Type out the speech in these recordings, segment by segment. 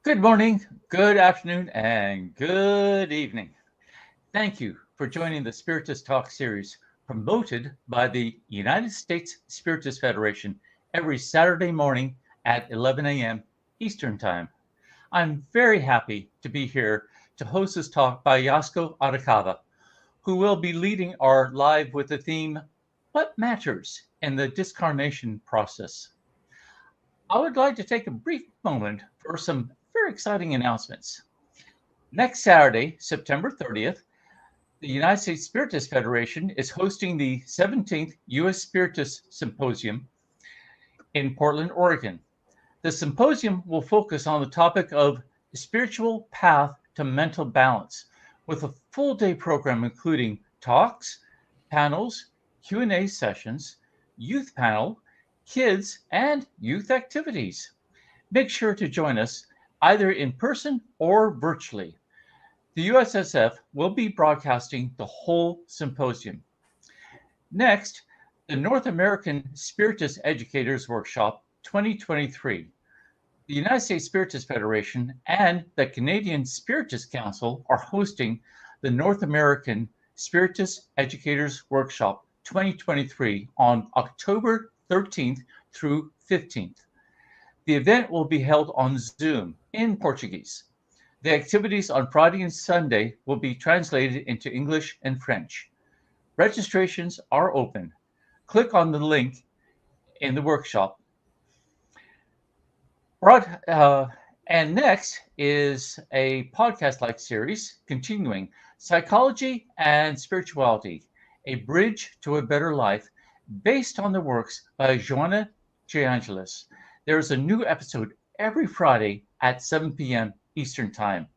Good morning, good afternoon, and good evening. Thank you for joining the Spiritist Talk series promoted by the United States Spiritist Federation every Saturday morning at 11 a.m. Eastern Time. I'm very happy to be here to host this talk by YASCO ARACAVA, who will be leading our live with the theme, What Matters in the Discarnation Process? I would like to take a brief moment for some very exciting announcements. Next Saturday, September 30th, the United States Spiritist Federation is hosting the 17th U.S. Spiritist Symposium in Portland, Oregon. The symposium will focus on the topic of the spiritual path to mental balance, with a full-day program including talks, panels, Q&A sessions, youth panel, kids, and youth activities. Make sure to join us either in person or virtually. The USSF will be broadcasting the whole symposium. Next, the North American Spiritist Educators Workshop 2023. The United States Spiritist Federation and the Canadian Spiritist Council are hosting the North American Spiritist Educators Workshop 2023 on October 13th through 15th. The event will be held on Zoom in Portuguese. The activities on Friday and Sunday will be translated into English and French. Registrations are open. Click on the link in the workshop. And next is a podcast-like series continuing Psychology and Spirituality, a Bridge to a Better Life, based on the works by Joanna J. Angelis. There is a new episode every Friday at 7 p.m. Eastern Time.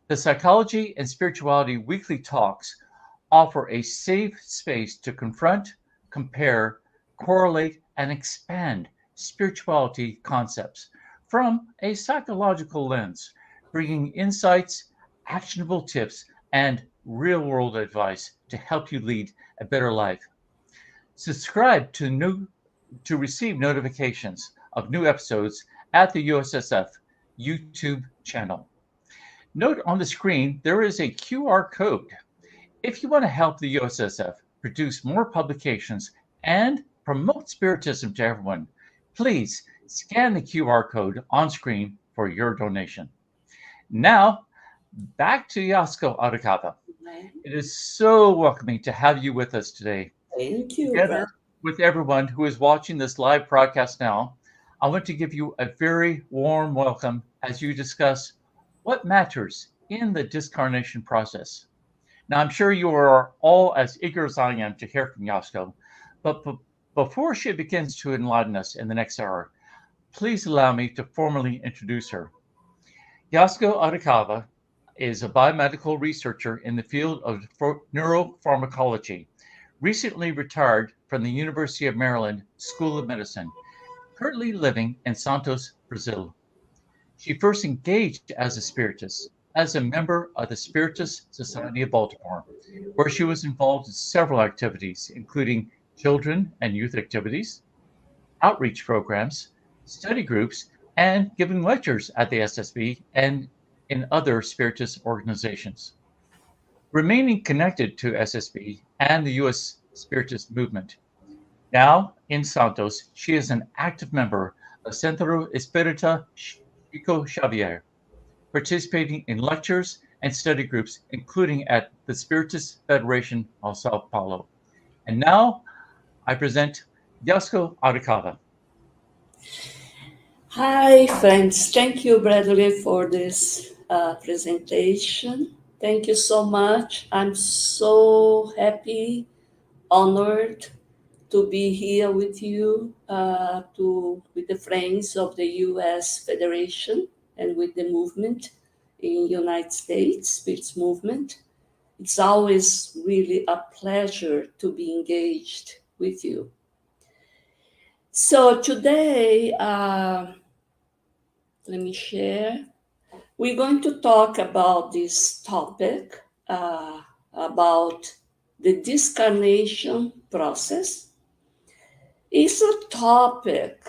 The Psychology and Spirituality weekly talks offer a safe space to confront, compare, correlate, and expand spirituality concepts from a psychological lens, bringing insights, actionable tips, and real-world advice to help you lead a better life. Subscribe to receive notifications of new episodes at the USSF YouTube channel. Note on the screen, there is a QR code. If you want to help the USSF produce more publications and promote Spiritism to everyone, please scan the QR code on screen for your donation. Now, back to YASCO ARACAVA. It is so welcoming to have you with us today. Thank you. Together with everyone who is watching this live broadcast now, I want to give you a very warm welcome as you discuss what matters in the discarnation process. Now, I'm sure you are all as eager as I am to hear from YASCO, but before she begins to enlighten us in the next hour, please allow me to formally introduce her. YASCO ARACAVA is a biomedical researcher in the field of neuropharmacology, recently retired from the University of Maryland School of Medicine, currently living in Santos, Brazil. She first engaged as a Spiritist as a member of the Spiritist Society of Baltimore, where she was involved in several activities, including children and youth activities, outreach programs, study groups, and giving lectures at the SSB and in other Spiritist organizations. Remaining connected to SSB and the U.S. Spiritist movement. Now, in Santos, she is an active member of Centro Espírita Chico Xavier, participating in lectures and study groups, including at the Spiritist Federation of Sao Paulo. And now, I present YASCO ARACAVA. Hi, friends. Thank you, Bradley, for this presentation. Thank you so much. I'm so happy, honored to be here with you, with the friends of the U.S. Federation and with the movement in United States, Spirits Movement. It's always really a pleasure to be engaged with you. So today, let me share. We're going to talk about this topic, about the discarnation process. It's a topic,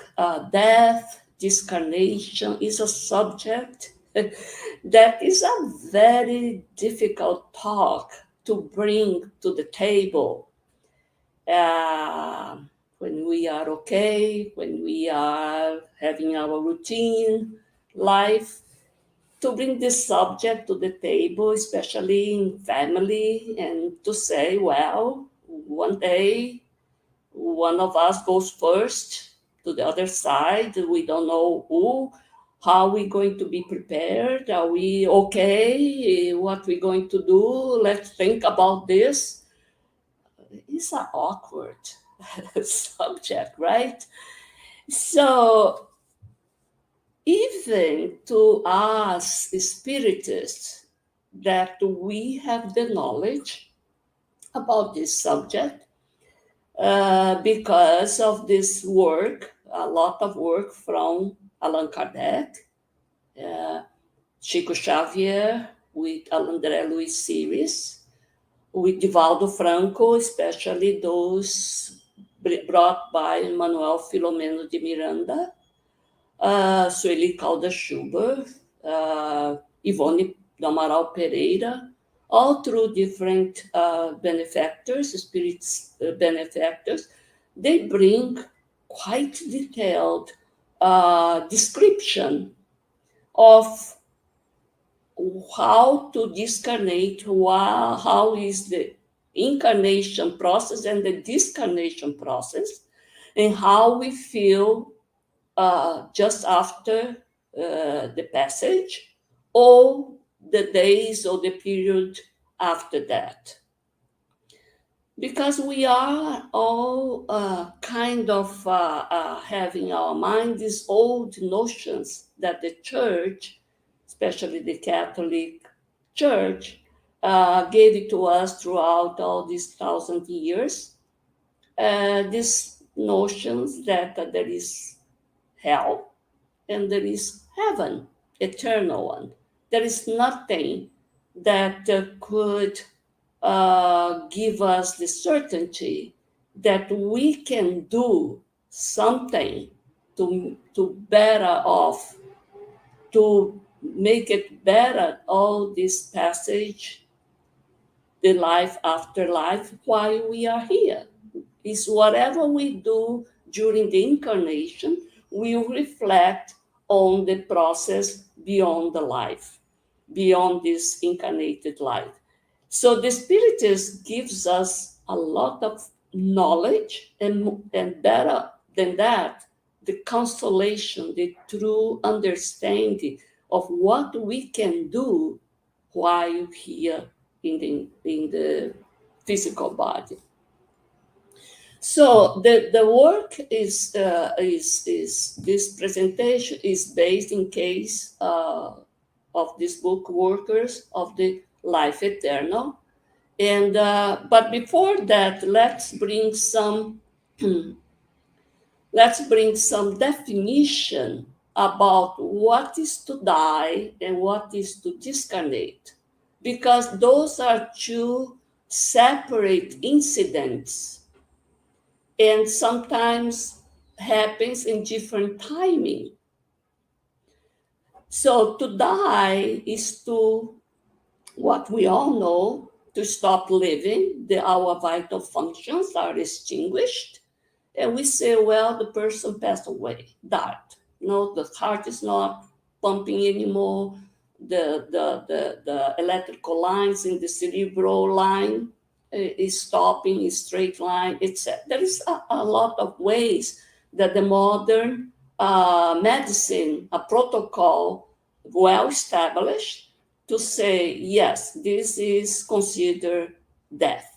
death, discarnation is a subject That is a very difficult talk to bring to the table when we are okay, when we are having our routine life, to bring this subject to the table, especially in family, and to say, well, one day one of us goes first to the other side. We don't know who. How are we going to be prepared? Are we okay? What we going to do? Let's think about this. It's an awkward subject, right? So even to us spiritists that we have the knowledge about this subject, because of this work, a lot of work from Allan Kardec, Chico Xavier, with André Luiz series, with Divaldo Franco, especially those brought by Manuel Filomeno de Miranda, Sueli Caldas Schubert, Ivone do Amaral Pereira, all through different benefactors, spirits benefactors. They bring quite detailed description of how to discarnate, how is the incarnation process and the discarnation process, and how we feel just after the passage, or the days or the period after that. Because we are all kind of having our mind these old notions that the church, especially the Catholic Church, gave it to us throughout all these 1,000 years. These notions that there is hell and there is heaven, eternal one. There is nothing that could give us the certainty that we can do something to better off, to make it better, all this passage, the life after life, while we are here. Is whatever we do during the incarnation will reflect on the process beyond the life, beyond this incarnated life. So the Spiritist gives us a lot of knowledge, and better than that, the consolation, the true understanding of what we can do while here in the physical body. So the work is this presentation is based in case of this book, Workers of the Life Eternal, and but before that, let's bring some definition about what is to die and what is to discarnate, because those are two separate incidents, and sometimes happens in different timing. So to die is to, what we all know, to stop living. Our vital functions are extinguished, and we say, well, the person passed away, died. No, the heart is not pumping anymore. The electrical lines in the cerebral line is stopping, is straight line, etc. There is a lot of ways that the modern medicine, a protocol well established to say, yes, this is considered death,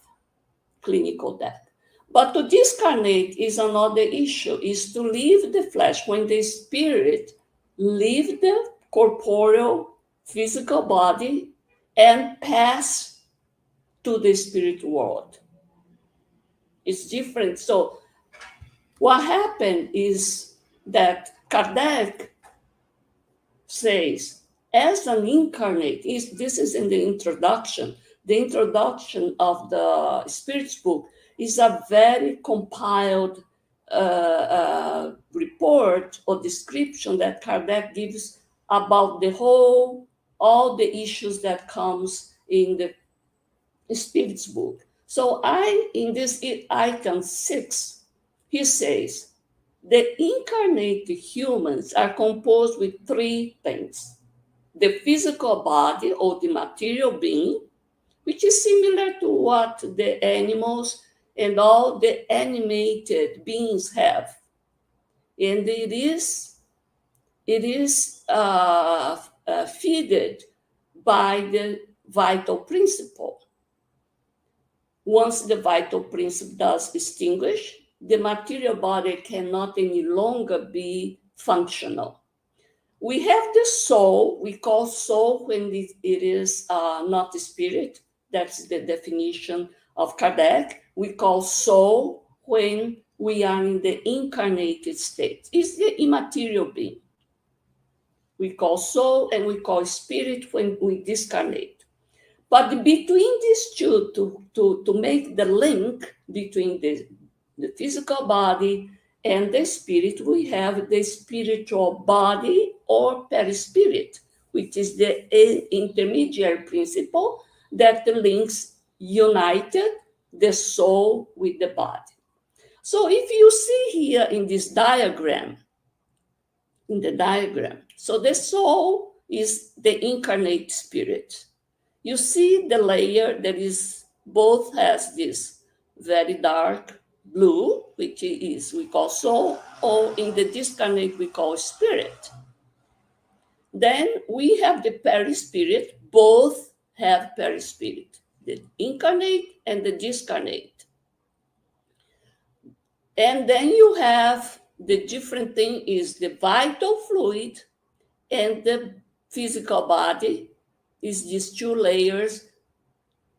clinical death. But to discarnate is another issue, is to leave the flesh when the spirit leave the corporeal physical body and pass to the spirit world. It's different. So what happened is that Kardec says, as an incarnate, this is in the introduction. The introduction of the Spirit's book is a very compiled report or description that Kardec gives about the whole, all the issues that comes in the Spirit's book. So in this item 6, he says, the incarnated humans are composed with 3 things. The physical body or the material being, which is similar to what the animals and all the animated beings have. And it is fed by the vital principle. Once the vital principle does extinguish, the material body cannot any longer be functional. We have the soul, we call soul when it is not spirit. That's the definition of Kardec. We call soul when we are in the incarnated state. It's the immaterial being. We call soul and we call spirit when we discarnate. But between these two, to make the link between the physical body and the spirit, we have the spiritual body or perispirit, which is the intermediary principle that links united the soul with the body. So if you see here in this diagram, so the soul is the incarnate spirit. You see the layer that is both has this very dark blue, which is we call soul, or in the discarnate we call spirit. Then we have the perispirit, both have perispirit, the incarnate and the discarnate. And then you have the different thing is the vital fluid and the physical body is these 2 layers,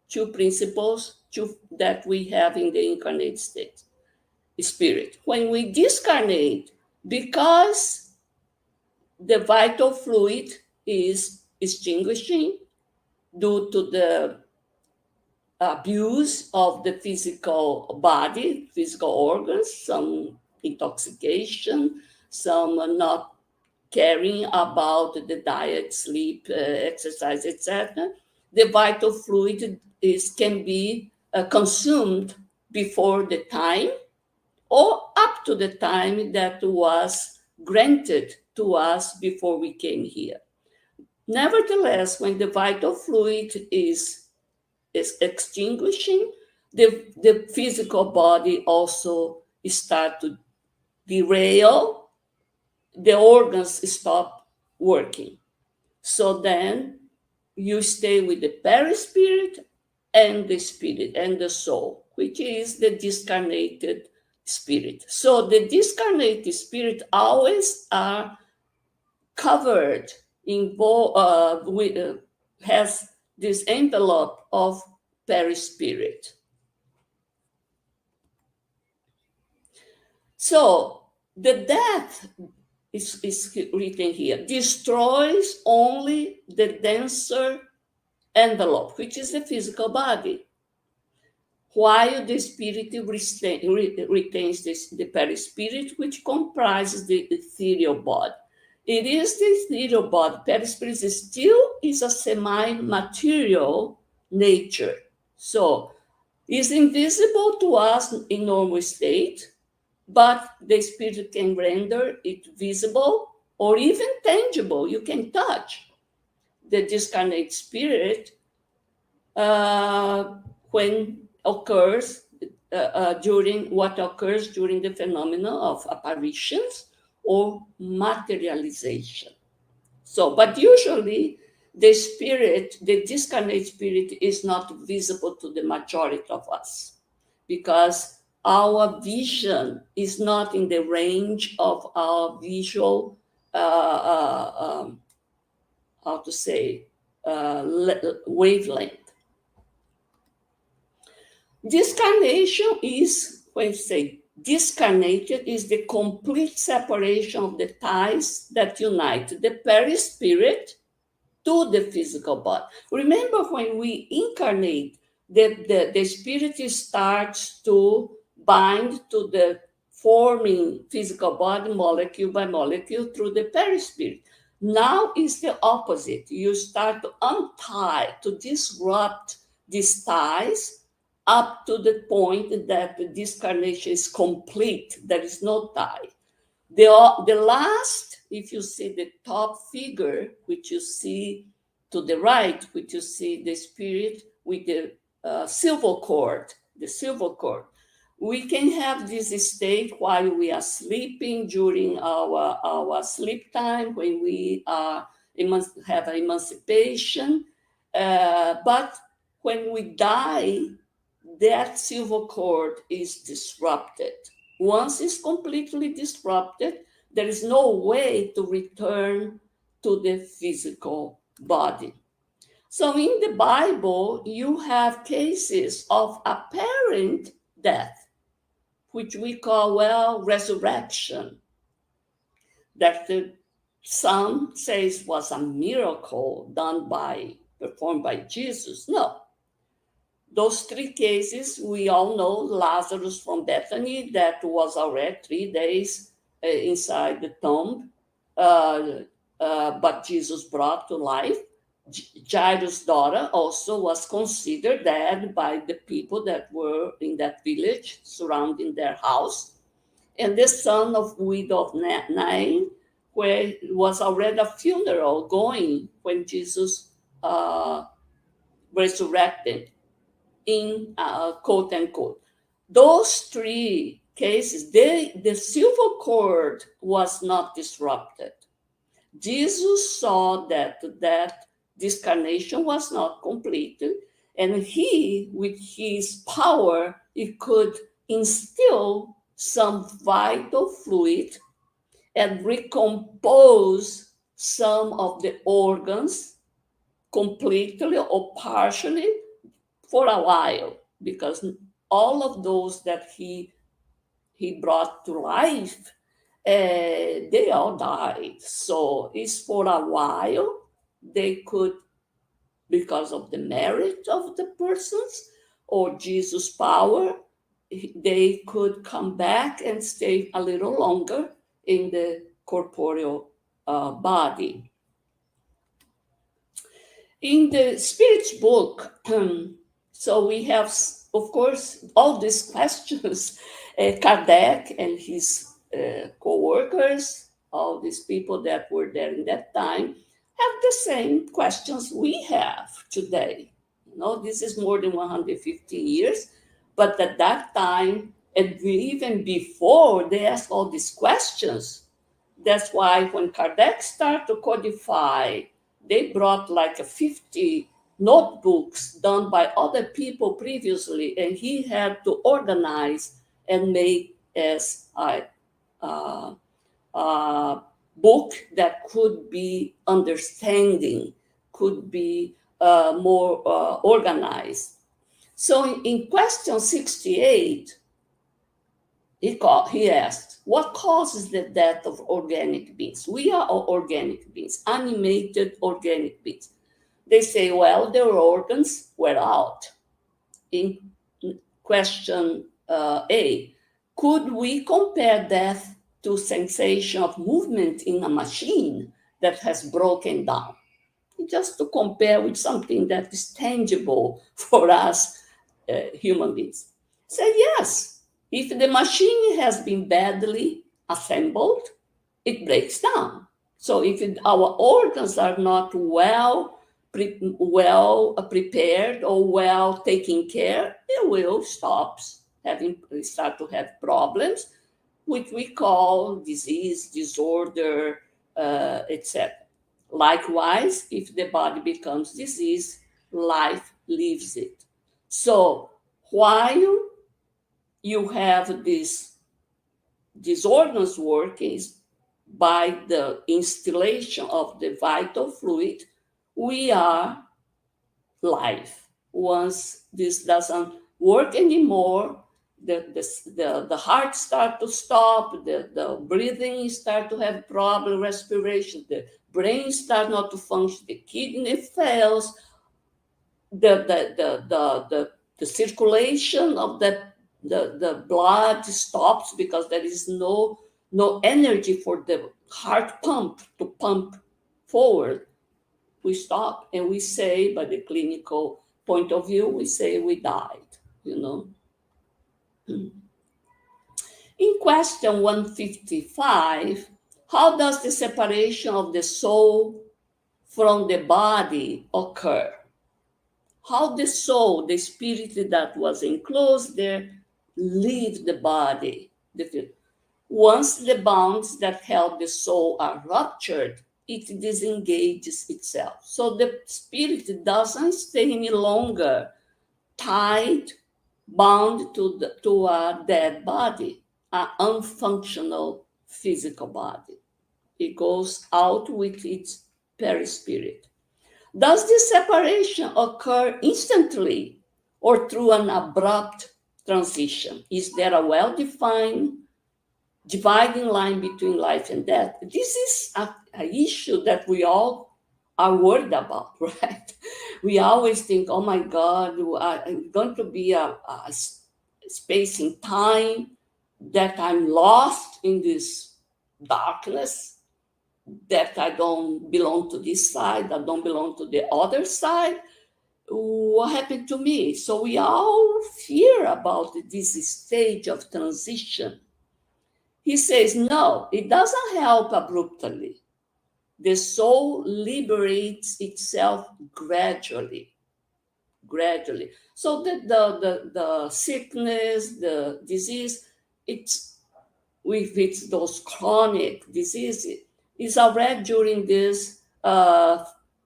2 principles that we have in the incarnate state, spirit. When we discarnate, because the vital fluid is extinguishing due to the abuse of the physical body, physical organs, some intoxication, some not caring about the diet, sleep, exercise, etc. The vital fluid can be consumed before the time or up to the time that was granted to us before we came here. Nevertheless, when the vital fluid is extinguishing, the physical body also start to derail, the organs stop working. So then you stay with the perispirit and the spirit and the soul, which is the discarnated spirit. So the discarnated spirit always are covered has this envelope of perispirit. So the death is written here, destroys only the denser envelope, which is the physical body, while the spirit retains the perispirit, which comprises the ethereal body. It is the ethereal body. Perispirit still is a semi-material nature. So it's invisible to us in normal state, but the spirit can render it visible or even tangible. You can touch the discarnate spirit when occurs during the phenomena of apparitions or materialization. So, but usually the spirit, the discarnate spirit, is not visible to the majority of us because our vision is not in the range of our visual, wavelength. Discarnation is, when you say discarnated, is the complete separation of the ties that unite the perispirit to the physical body. Remember, when we incarnate, the spirit starts to bind to the forming physical body molecule by molecule through the perispirit. Now is the opposite. You start to untie, to disrupt these ties up to the point that the discarnation is complete. There is no tie. The last, if you see the top figure, which you see to the right, which you see the spirit with the silver cord, we can have this state while we are sleeping during our sleep time, when we have emancipation. But when we die, that silver cord is disrupted. Once it's completely disrupted, there is no way to return to the physical body. So in the Bible, you have cases of apparent death, which we call, resurrection, that some says was a miracle performed by Jesus. No. Those three cases, we all know Lazarus from Bethany, that was already 3 days inside the tomb, but Jesus brought to life. Jairus' daughter also was considered dead by the people that were in that village surrounding their house. And the son of widow of Nain, where was already a funeral going when Jesus resurrected, in quote unquote. Those three cases, the silver cord was not disrupted. Jesus saw that discarnation was not completed, and he, with his power, he could instill some vital fluid and recompose some of the organs completely or partially for a while, because all of those that he brought to life, they all died. So it's for a while they could, because of the merit of the persons or Jesus' power, they could come back and stay a little longer in the corporeal body. In the Spirit's book, so we have, of course, all these questions. Kardec and his co-workers, all these people that were there in that time, have the same questions we have today. This is more than 150 years, but at that time, and even before, they asked all these questions. That's why when Kardec started to codify, they brought like 50 notebooks done by other people previously, and he had to organize and make as a book that could be understanding, could be more organized. So in question 68, he asked, what causes the death of organic beings? We are organic beings, animated organic beings. They say, well, their organs were out. In question A, could we compare death to sensation of movement in a machine that has broken down? Just to compare with something that is tangible for us human beings. Say yes. If the machine has been badly assembled, it breaks down. So if our organs are not well prepared or well taken care, they will start to have problems, which we call disease, disorder, etc. Likewise, if the body becomes diseased, life leaves it. So while you have these organs working by the installation of the vital fluid, we are life. Once this doesn't work anymore, the heart starts to stop, the breathing start to have problem, respiration, the brain starts not to function, the kidney fails, the circulation of the blood stops because there is no energy for the heart pump to pump forward, we stop and we say, by the clinical point of view, we say we died, you know. In question 155, how does the separation of the soul from the body occur? How the soul, the spirit that was enclosed there, leave the body? Once the bonds that held the soul are ruptured, it disengages itself. So the spirit doesn't stay any longer tied, bound to a dead body, an unfunctional physical body. It goes out with its perispirit. Does this separation occur instantly or through an abrupt transition? Is there a well-defined dividing line between life and death? This is an issue that we all are worried about, right? We always think, oh my God, I'm going to be a space in time that I'm lost in this darkness, that I don't belong to this side, I don't belong to the other side. What happened to me? So we all fear about this stage of transition. He says, no, it doesn't help abruptly. The soul liberates itself gradually. So the sickness, the disease, it's with its those chronic diseases, is already during these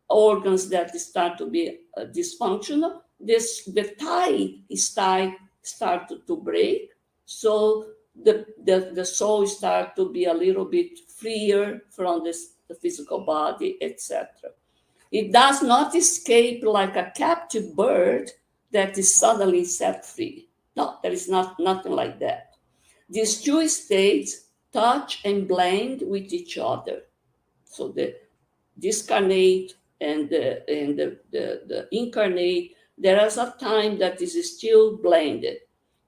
organs that start to be dysfunctional. The tie start to break. So the soul start to be a little bit freer from the physical body, etc. It does not escape like a captive bird that is suddenly set free. No, there is nothing like that. These two states touch and blend with each other. So the discarnate and the incarnate, there is a time that is still blended.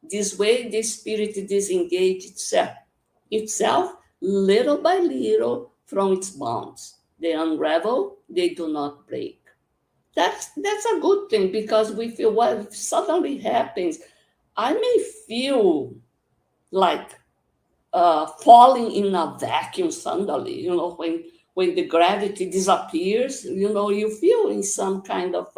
This way, the spirit disengages itself little by little from its bonds. They unravel, they do not break. That's a good thing, because we feel what suddenly happens. I may feel like falling in a vacuum suddenly, you know, when the gravity disappears, you know, you feel in some kind of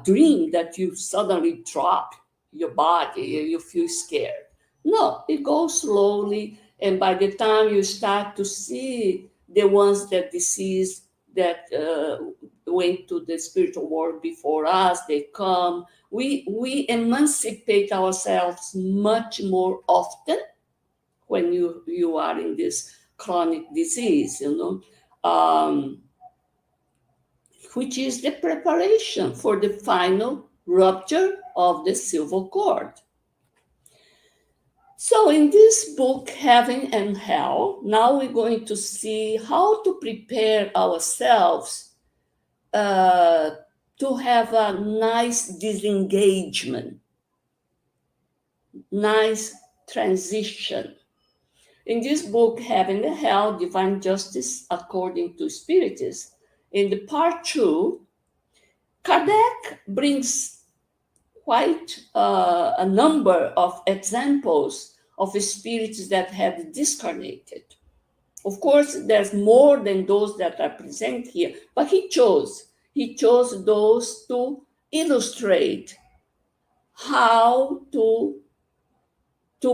dream that you suddenly drop your body, you feel scared. No, it goes slowly, and by the time you start to see the ones that deceased, that went to the spiritual world before us, they come. We emancipate ourselves much more often when you are in this chronic disease, you know, which is the preparation for the final rupture of the silver cord. So in this book, Heaven and Hell, now we're going to see how to prepare ourselves to have a nice disengagement, nice transition. In this book, Heaven and Hell, Divine Justice According to Spiritism, in the part 2, Kardec brings quite a number of examples of spirits that have discarnated. Of course, there's more than those that are present here, but he chose those to illustrate how to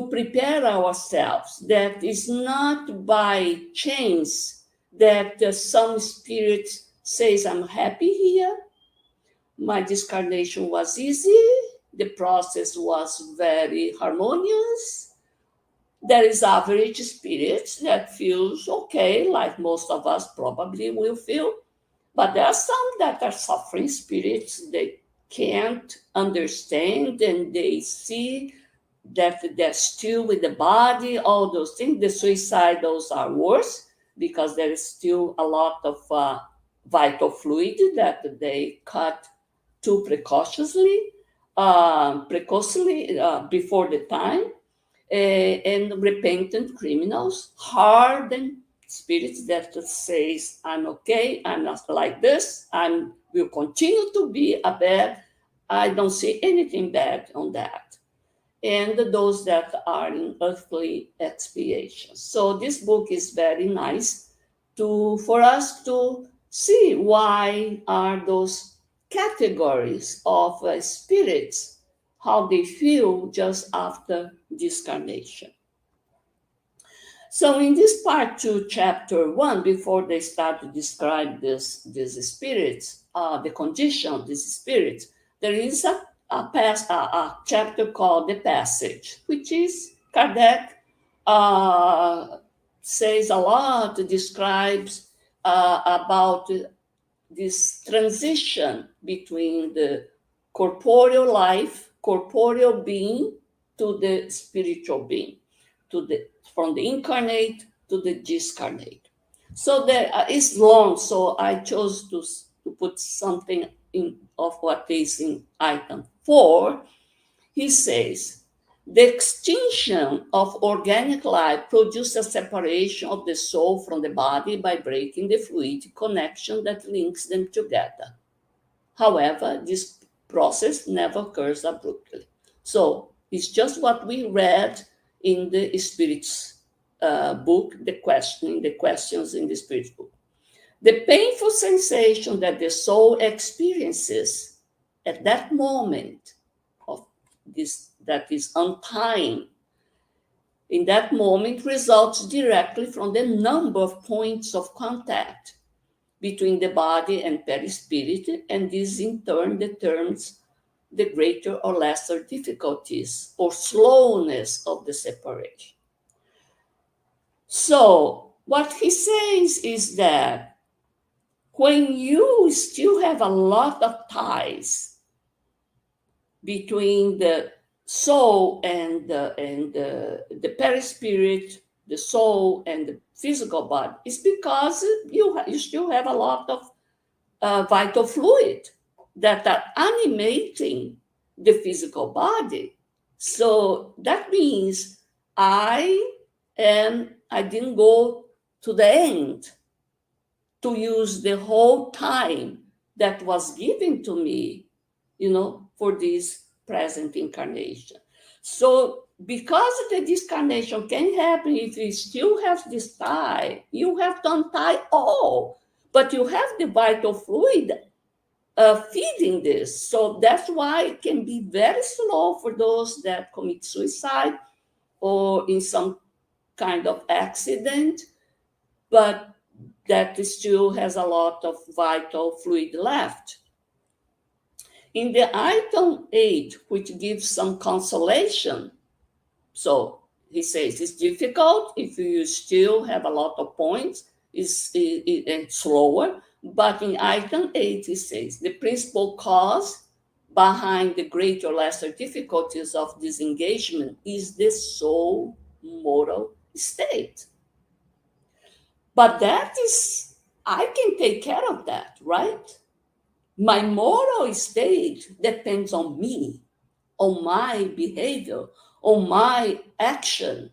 prepare ourselves. That is not by chance that some spirit says, I'm happy here, my discarnation was easy, the process was very harmonious. There is average spirits that feels okay, like most of us probably will feel, but there are some that are suffering spirits. They can't understand, and they see that they're still with the body, all those things. The suicidals are worse because there is still a lot of vital fluid that they cut too precociously before the time, and repentant criminals, hardened spirits that says, I'm okay, I'm not like this, I will continue to be a bad, I don't see anything bad on that. And those that are in earthly expiation. So this book is very nice for us to see why are those categories of spirits, how they feel just after discarnation. So in this part 2, chapter 1, before they start to describe these spirits, the condition of these spirits, there is a chapter called The Passage, which is Kardec says a lot, describes about this transition between the corporeal life, corporeal being, to the spiritual being, from the incarnate to the discarnate. So there is long, so I chose to put something in of what is in item 4. He says, the extinction of organic life produces a separation of the soul from the body by breaking the fluid connection that links them together. However, this process never occurs abruptly. So it's just what we read in the Spirit's book, the questions in the Spirit's book. The painful sensation that the soul experiences at that moment of this, that is untying, in that moment results directly from the number of points of contact between the body and perispirit, and this in turn determines the greater or lesser difficulties or slowness of the separation. So what he says is that when you still have a lot of ties between the soul and the perispirit, the soul and the physical body, it's because you still have a lot of vital fluid that are animating the physical body. So that means I didn't go to the end to use the whole time that was given to me, for this present incarnation. So because the discarnation can happen if you still have this tie, you have to untie all, but you have the vital fluid feeding this. So that's why it can be very slow for those that commit suicide or in some kind of accident, but that still has a lot of vital fluid left. In the item 8, which gives some consolation, so he says it's difficult if you still have a lot of points, it's slower, but in item 8, he says the principal cause behind the greater or lesser difficulties of disengagement is the soul moral state. But that is, I can take care of that, right? My moral state depends on me, on my behavior, on my action.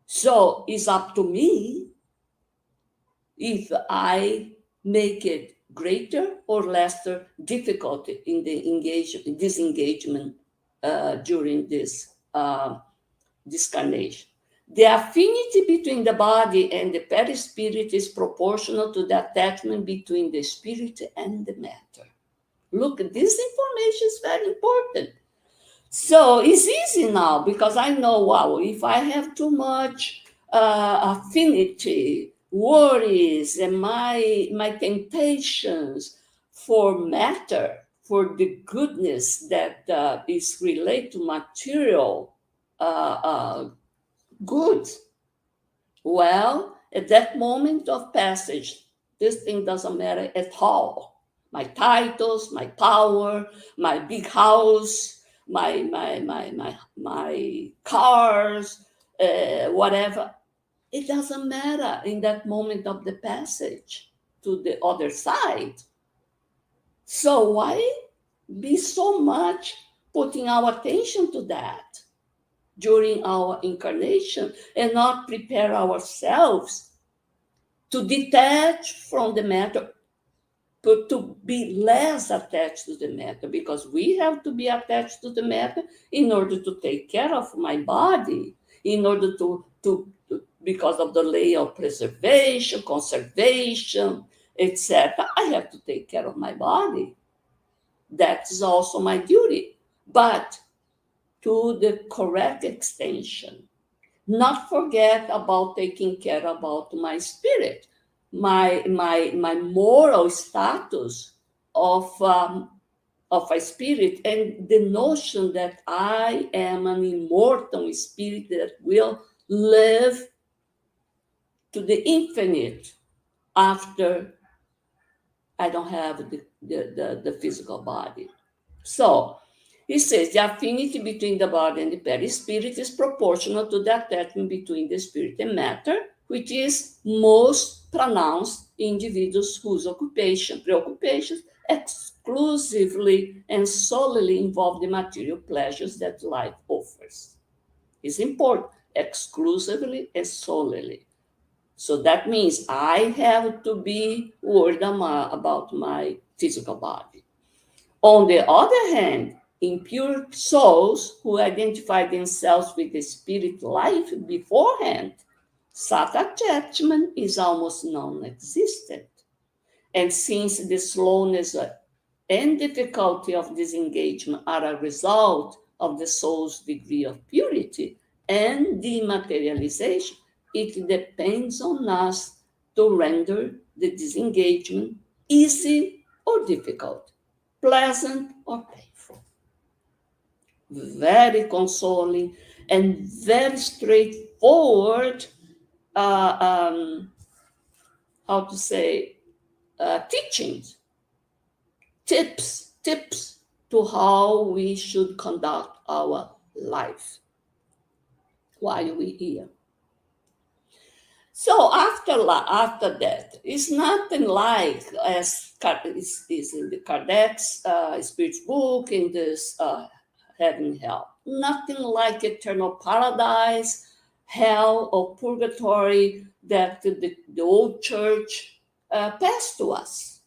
So it's up to me if I make it greater or lesser difficulty in the disengagement during this discarnation. The affinity between the body and the perispirit is proportional to the attachment between the spirit and the matter. Look, this information is very important. So it's easy now because I know, wow, if I have too much affinity, worries, and my temptations for matter, for the goodness that is related to material good. Well, at that moment of passage, this thing doesn't matter at all. My titles, my power, my big house, my cars, whatever, it doesn't matter in that moment of the passage to the other side. So why be so much putting our attention to that during our incarnation and not prepare ourselves to detach from the matter, but to be less attached to the matter, because we have to be attached to the matter in order to take care of my body, in order to because of the layer of preservation, conservation, etc. I have to take care of my body. That is also my duty, but to the correct extension. Not forget about taking care about my spirit, my moral status of a spirit, and the notion that I am an immortal spirit that will live to the infinite after I don't have the physical body. So he says the affinity between the body and the perispirit is proportional to the attachment between the spirit and matter, which is most pronounced in individuals whose preoccupations exclusively and solely involve the material pleasures that life offers. It's important, exclusively and solely. So that means I have to be worried about my physical body. On the other hand, impure souls who identify themselves with the spirit life beforehand, such attachment is almost non-existent. And since the slowness and difficulty of disengagement are a result of the soul's degree of purity and dematerialization, it depends on us to render the disengagement easy or difficult, pleasant or painful. Very consoling and very straightforward, teachings, tips to how we should conduct our life while we're here. So after that, it's nothing like, as is in the Kardec's Spirit's book, in this Heaven and Hell. Nothing like eternal paradise, hell, or purgatory that the old church passed to us.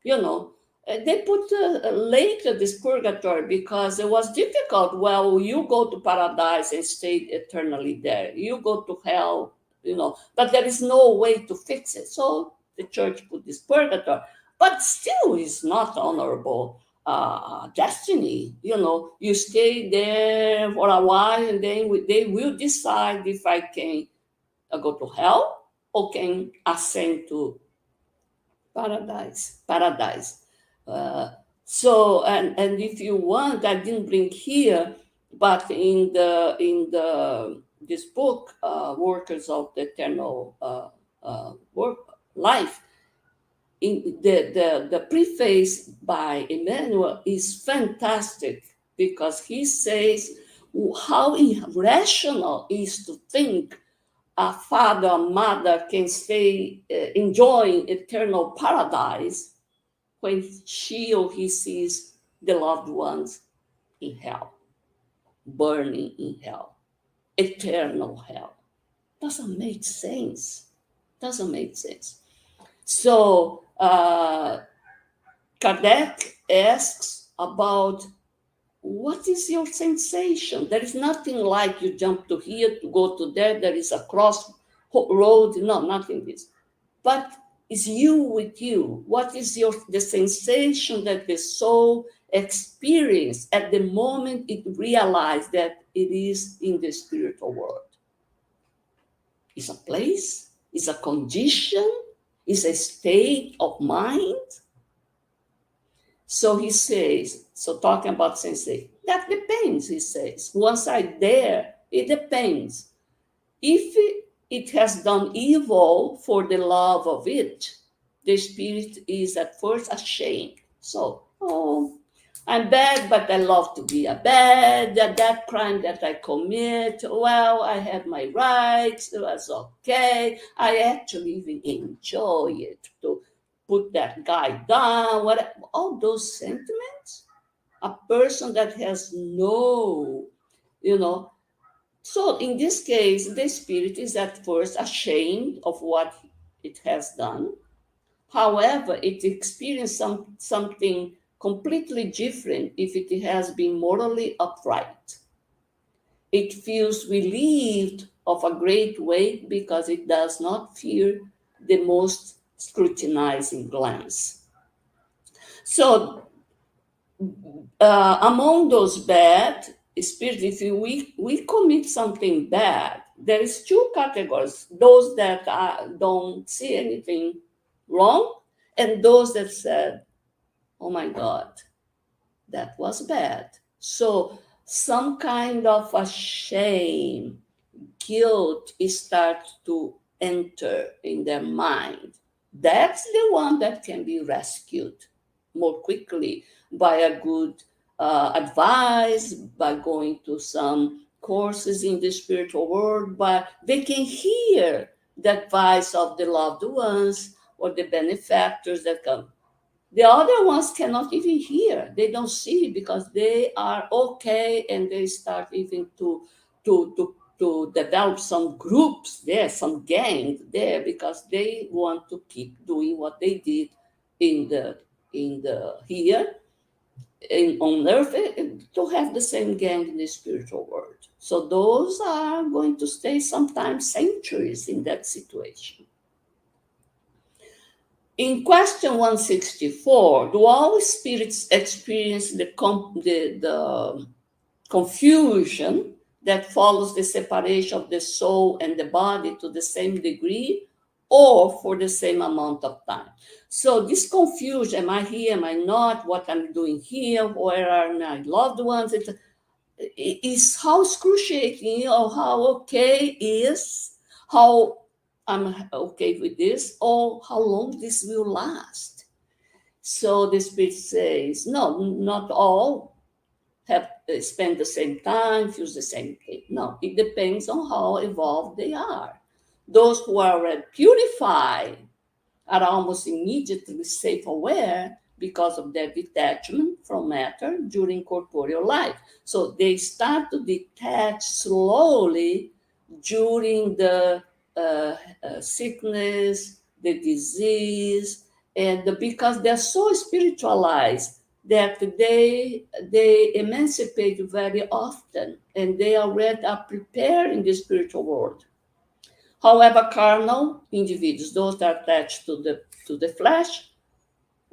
They put later this purgatory because it was difficult. Well, you go to paradise and stay eternally there. You go to hell, but there is no way to fix it. So the church put this purgatory, but still is not honorable destiny. You stay there for a while, and then they will decide if I can go to hell or can ascend to paradise. So if you want, I didn't bring here, but in this book, Workers of the Eternal Life, in the preface by Emmanuel is fantastic, because he says how irrational is to think a father or mother can stay enjoying eternal paradise when she or he sees the loved ones in hell, burning in hell, eternal hell. Doesn't make sense. So Kardec asks about what is your sensation? There is nothing like you jump to here to go to there. There is a crossroad. No, nothing this. But it's you with you. What is the sensation that the soul experiences at the moment it realizes that it is in the spiritual world? It's a place, it's a condition, it's a state of mind. So he says, talking about sensation, that depends, he says. Once I'm there, it depends. If it has done evil for the love of it, the spirit is at first ashamed. So, I'm bad, but I love to be bad. That crime that I commit, well, I have my rights. It was okay. I actually even enjoy it to put that guy down. All those sentiments. A person that has no, So in this case, the spirit is at first ashamed of what it has done. However, it experiences something completely different if it has been morally upright. It feels relieved of a great weight because it does not fear the most scrutinizing glance. So, among those bad spirits, if we commit something bad, there is two categories: those that don't see anything wrong, and those that said, "Oh my God, that was bad." So some kind of a shame, guilt starts to enter in their mind. That's the one that can be rescued more quickly by a good advice, by going to some courses in the spiritual world, but they can hear the advice of the loved ones or the benefactors that come. The other ones cannot even hear. They don't see because they are okay, and they start even to develop some groups there, some gang there, because they want to keep doing what they did in the here on earth, to have the same gang in the spiritual world. So those are going to stay sometimes centuries in that situation. In question 164, do all spirits experience the confusion that follows the separation of the soul and the body to the same degree or for the same amount of time? So this confusion, am I here, am I not, what I'm doing here, where are my loved ones, it is how excruciating or how okay is, how I'm okay with this, or how long this will last. So the Spirit says, no, not all have spent the same time, feel the same thing. No, it depends on how evolved they are. Those who are already purified are almost immediately self-aware because of their detachment from matter during corporeal life. So they start to detach slowly during the sickness, the disease, and because they're so spiritualized that they emancipate very often, and they already are prepared in the spiritual world. However, carnal individuals, those that are attached to the flesh,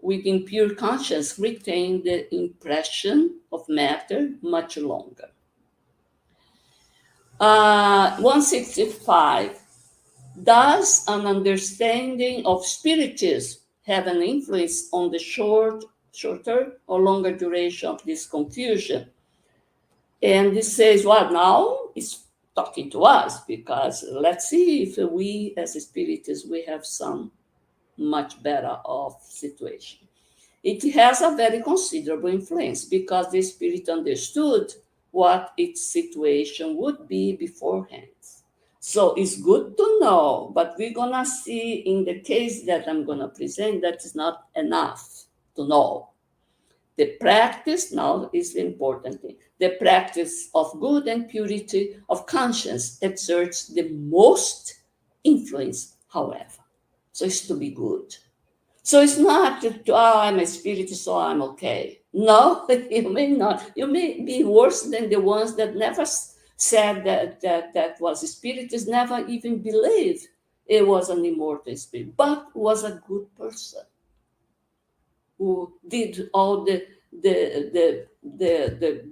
with impure conscience, retain the impression of matter much longer. 165. Does an understanding of spiritism have an influence on the shorter or longer duration of this confusion? And this says, well, now it's talking to us, because let's see if we as spiritists, we have some much better off situation. It has a very considerable influence because the spirit understood what its situation would be beforehand. So it's good to know, but we're going to see in the case that I'm going to present that is not enough to know. The practice now is the important thing. The practice of good and purity of conscience exerts the most influence, however. So it's to be good. So it's not, I'm a spirit, so I'm okay. No, you may not. You may be worse than the ones that never said that was a spirit, is never even believed it was an immortal spirit, but was a good person who did all the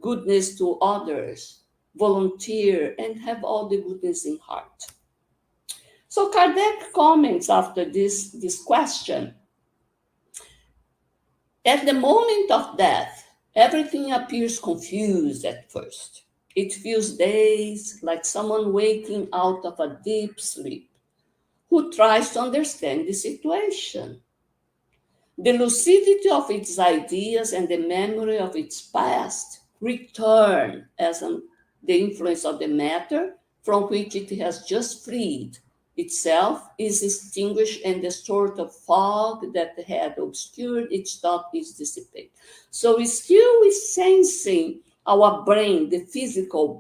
goodness to others, volunteer, and have all the goodness in heart. So Kardec comments after this question. At the moment of death, everything appears confused at first. It feels dazed, like someone waking out of a deep sleep, who tries to understand the situation. The lucidity of its ideas and the memory of its past return as the influence of the matter from which it has just freed itself is extinguished, and the sort of fog that had obscured its thought is dissipated. So we still is sensing our brain, the physical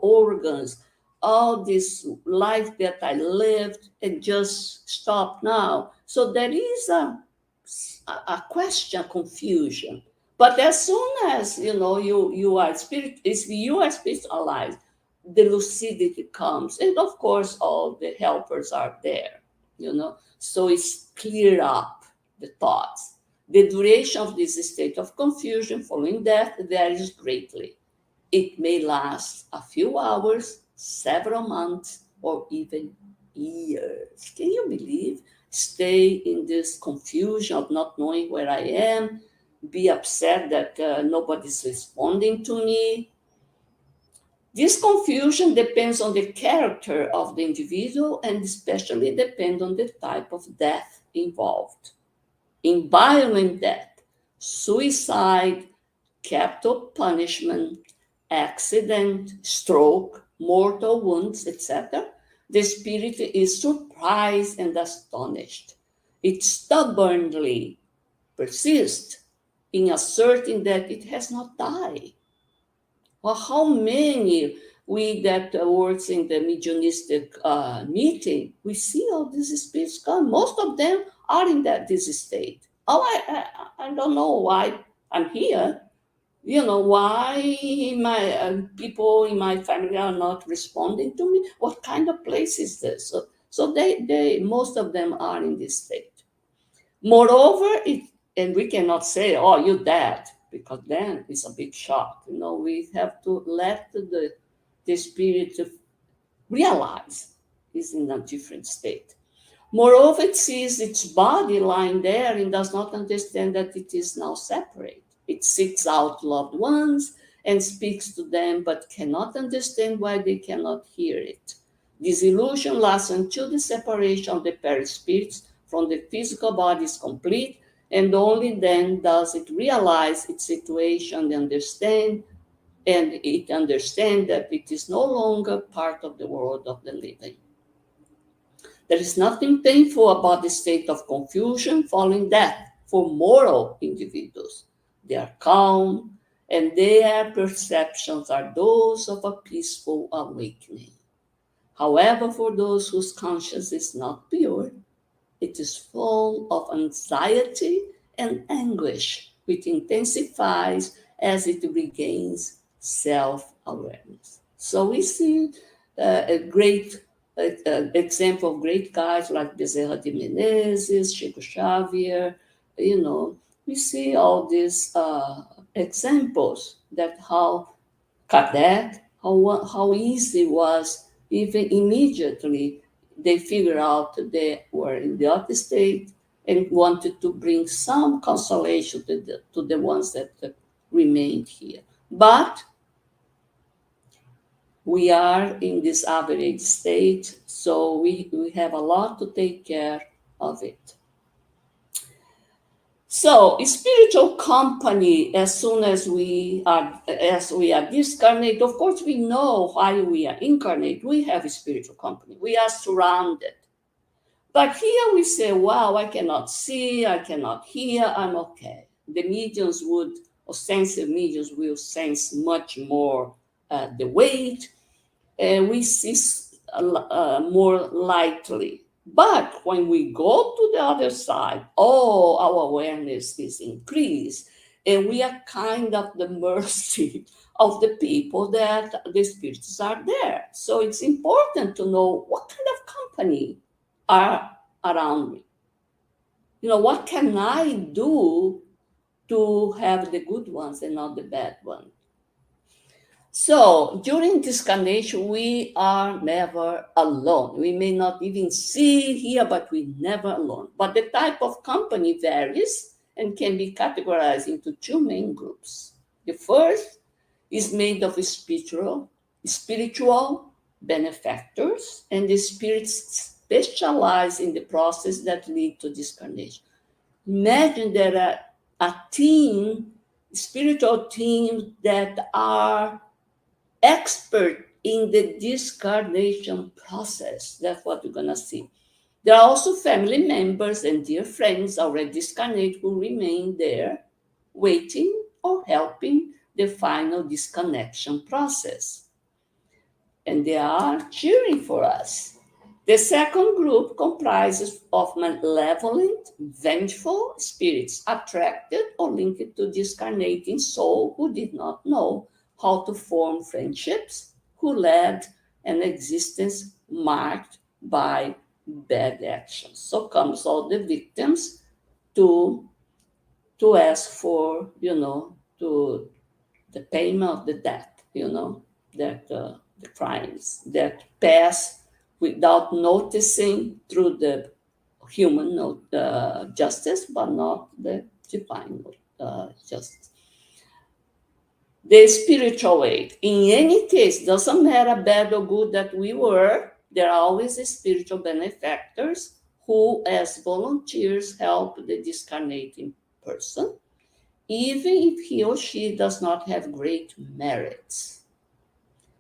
organs, all this life that I lived and just stop now? So there is a question, confusion. But as soon as you are spiritualized, the lucidity comes, and of course all the helpers are there, so it's clear up the thoughts. The duration of this state of confusion following death varies greatly. It may last a few hours, several months, or even years. Can you believe? Stay in this confusion of not knowing where I am, be upset that nobody's responding to me. This confusion depends on the character of the individual and especially depends on the type of death involved. In violent death, suicide, capital punishment, accident, stroke, mortal wounds, etc., the spirit is surprised and astonished. It stubbornly persists in asserting that it has not died. Well, how many we that works in the mediumistic meeting, we see all these spirits come. Most of them are in this state. Oh, I don't know why I'm here. Why my people in my family are not responding to me? What kind of place is this? So they most of them are in this state. Moreover, and we cannot say, "Oh, you're dead," because then it's a big shock. We have to let the spirit realize it's in a different state. Moreover, it sees its body lying there and does not understand that it is now separate. It seeks out loved ones and speaks to them, but cannot understand why they cannot hear it. This illusion lasts until the separation of the perispirits from the physical body is complete, and only then does it realize its situation and it understands that it is no longer part of the world of the living. There is nothing painful about the state of confusion following death for moral individuals. They are calm, and their perceptions are those of a peaceful awakening. However, for those whose conscience is not pure, it is full of anxiety and anguish, which intensifies as it regains self-awareness. So we see a great example of great guys like Bezerra de Menezes, Chico Xavier, we see all these examples that how Kardec, how easy it was, even immediately they figured out they were in the other state and wanted to bring some consolation to the ones that remained here. But we are in this average state, so we have a lot to take care of it. So, spiritual company, as soon as we are discarnate, of course, we know why we are incarnate. We have a spiritual company. We are surrounded. But here we say, wow, I cannot see, I cannot hear, I'm okay. The mediums or sensitive mediums will sense much more the weight, and we see more lightly. But when we go to the other side, our awareness is increased, and we are kind of the mercy of the people that the spirits are there. So it's important to know what kind of company are around me. What can I do to have the good ones and not the bad ones? So during discarnation, we are never alone. We may not even see here, but we're never alone. But the type of company varies and can be categorized into two main groups. The first is made of spiritual benefactors, and the spirits specialize in the process that lead to discarnation. Imagine there are spiritual teams that are expert in the discarnation process. That's what we're going to see. There are also family members and dear friends already discarnate who remain there, waiting or helping the final disconnection process. and they are cheering for us. The second group comprises of malevolent, vengeful spirits attracted or linked to discarnating soul who did not know how to form friendships, who led an existence marked by bad actions. So comes all the victims to ask for, to the payment of the debt, that the crimes that pass without noticing through the human justice, but not the divine justice. The spiritual aid, in any case, doesn't matter bad or good that we were, there are always spiritual benefactors who, as volunteers, help the discarnating person, even if he or she does not have great merits.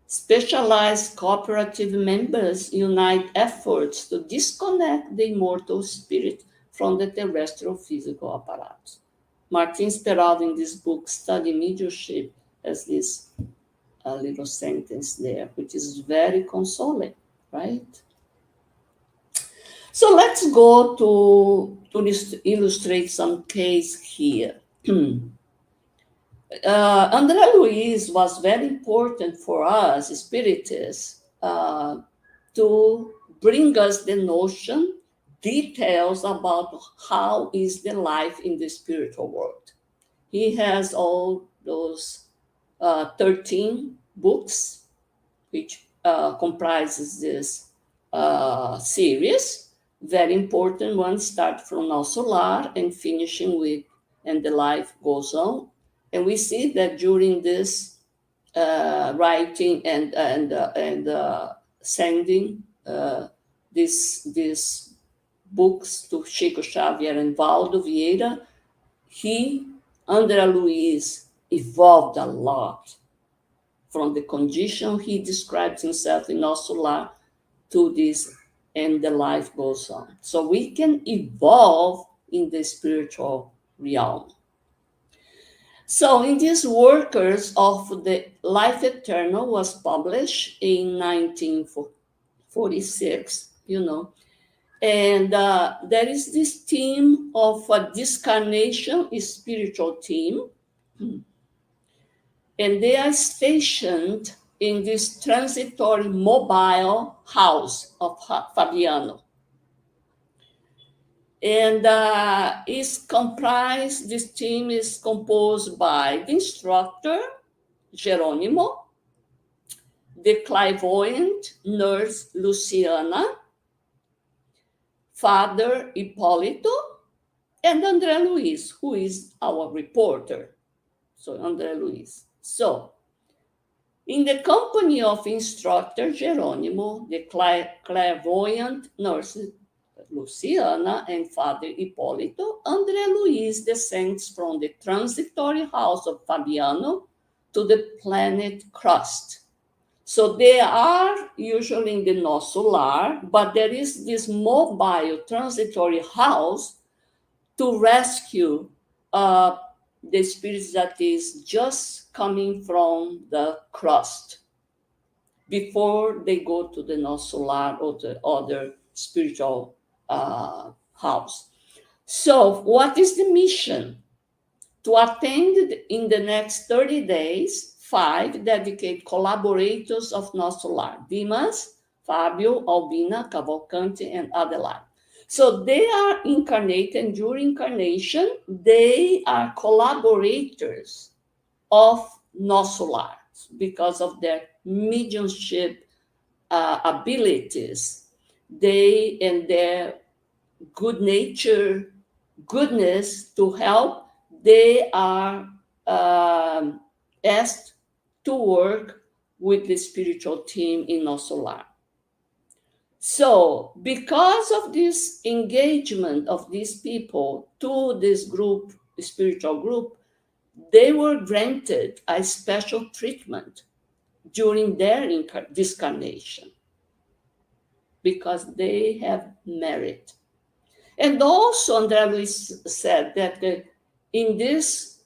Specialized cooperative members unite efforts to disconnect the immortal spirit from the terrestrial physical apparatus. Martin Speraldo, in this book, Study Mediumship, has this little sentence there, which is very consoling, right? So let's go to illustrate some case here. André Luiz was very important for us, spiritists, to bring us the notion, details about how is the life in the spiritual world. He has all those 13 books, which comprises this series. Very important ones start from No Solar and finishing with And the Life Goes On. And we see that during this writing and sending these books to Chico Xavier and Valdo Vieira, André Luiz, evolved a lot from the condition he describes himself in No Solar to this And the Life Goes On. So we can evolve in the spiritual realm. So in these Workers of the Life Eternal was published in 1946, and there is this team of a discarnation, a spiritual team, and they are stationed in this transitory mobile house of Fabiano. And this team is composed by the instructor, Geronimo, the clairvoyant nurse, Luciana, Father Hipólito, and André Luiz, who is our reporter. So André Luiz. So, in the company of instructor Geronimo, the clairvoyant nurse Luciana, and Father Hipólito, André Luiz descends from the transitory house of Fabiano to the planet crust. So they are usually in the No Solar, but there is this mobile transitory house to rescue the spirits that is just coming from the crust before they go to the No Solar or the other spiritual house. So what is the mission? To attend in the next 30 days, 5 dedicated collaborators of No Solar, Dimas, Fábio, Albina, Cavalcante, and Adelaide. So they are incarnated, and during incarnation, they are collaborators of No Solar because of their mediumship abilities. They and their goodness to help, they are asked to work with the spiritual team in No Solar. So, because of this engagement of these people to this group, the spiritual group, they were granted a special treatment during their discarnation because they have merit. And also, André Luiz said that in this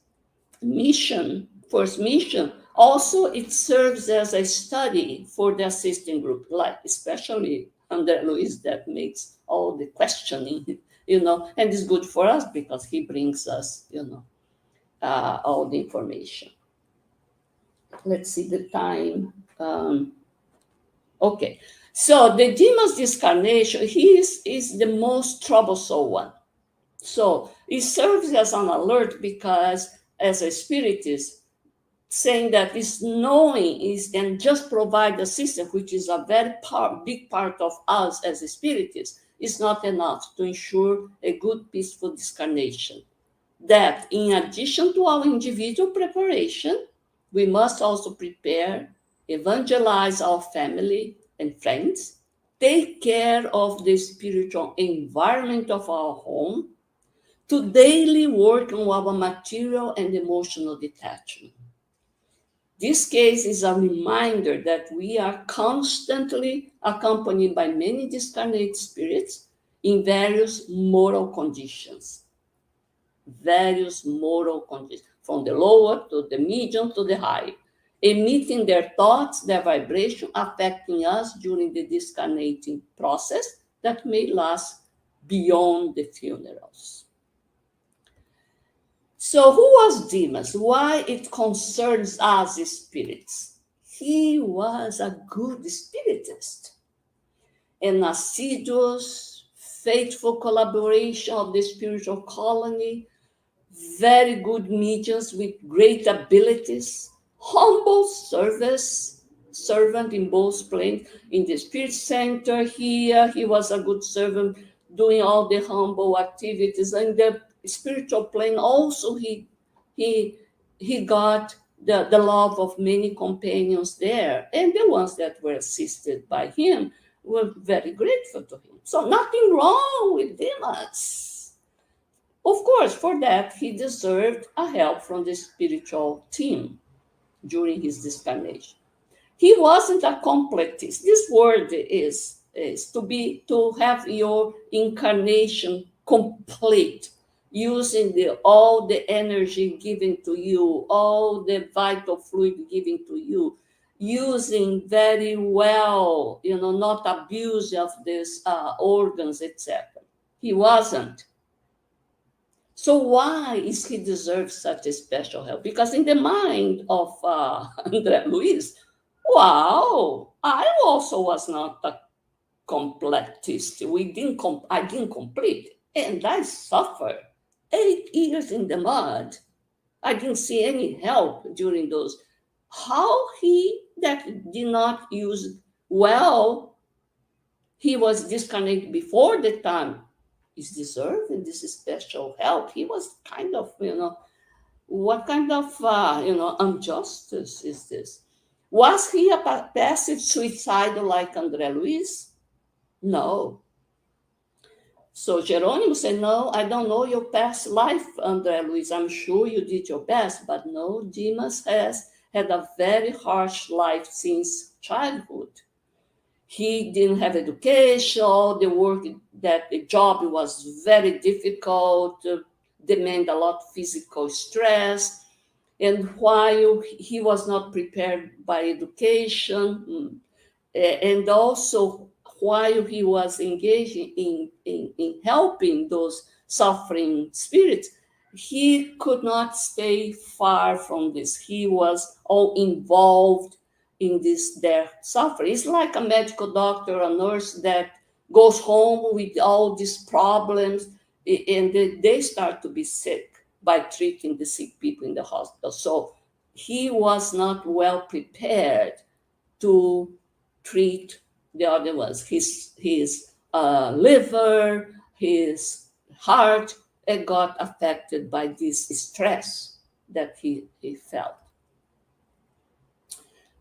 mission, first mission, Also, it serves as a study for the assisting group, like especially under Luis that makes all the questioning, and it's good for us because he brings us, all the information. Let's see the time. Okay, so the demons discarnation, he is the most troublesome one. So it serves as an alert because as a spiritist, saying that this knowing is and just provide assistance, which is a very big part of us as a spiritists, is not enough to ensure a good, peaceful discarnation. That in addition to our individual preparation, we must also prepare, evangelize our family and friends, take care of the spiritual environment of our home, to daily work on our material and emotional detachment. This case is a reminder that we are constantly accompanied by many discarnate spirits in various moral conditions. Various moral conditions, from the lower to the medium to the high, emitting their thoughts, their vibration, affecting us during the discarnating process that may last beyond the funerals. So who was Demas? Why it concerns us spirits? He was a good spiritist, an assiduous, faithful collaboration of the spiritual colony, very good mediums with great abilities, humble servant in both planes. In the spirit center here, he was a good servant doing all the humble activities. And the spiritual plane also, he got the love of many companions there. And the ones that were assisted by him were very grateful to him. So nothing wrong with Demas. Of course, for that, he deserved a help from the spiritual team during his discarnation. He wasn't a completist. This word is to have your incarnation complete, using all the energy given to you, all the vital fluid given to you, using very well, not abuse of these organs, etc. He wasn't. So why is he deserve such a special help? Because in the mind of André Luiz, wow, I also was not a completist. I didn't complete, and I suffered 8 years in the mud. I didn't see any help during those. How he that did not use well, he was disconnected before the time, is deserving this special help. He was kind of, what kind of, injustice is this? Was he a passive suicidal like André Luiz? No. So Geronimo said, no, I don't know your past life, André Luiz. I'm sure you did your best, but no, Dimas has had a very harsh life since childhood. He didn't have education, the job was very difficult, demand a lot of physical stress. And while he was not prepared by education, and also while he was engaging in helping those suffering spirits, he could not stay far from this. He was all involved in their suffering. It's like a medical doctor, a nurse that goes home with all these problems, and they start to be sick by treating the sick people in the hospital. So he was not well prepared to treat the other ones. His liver, his heart, it got affected by this stress that he felt.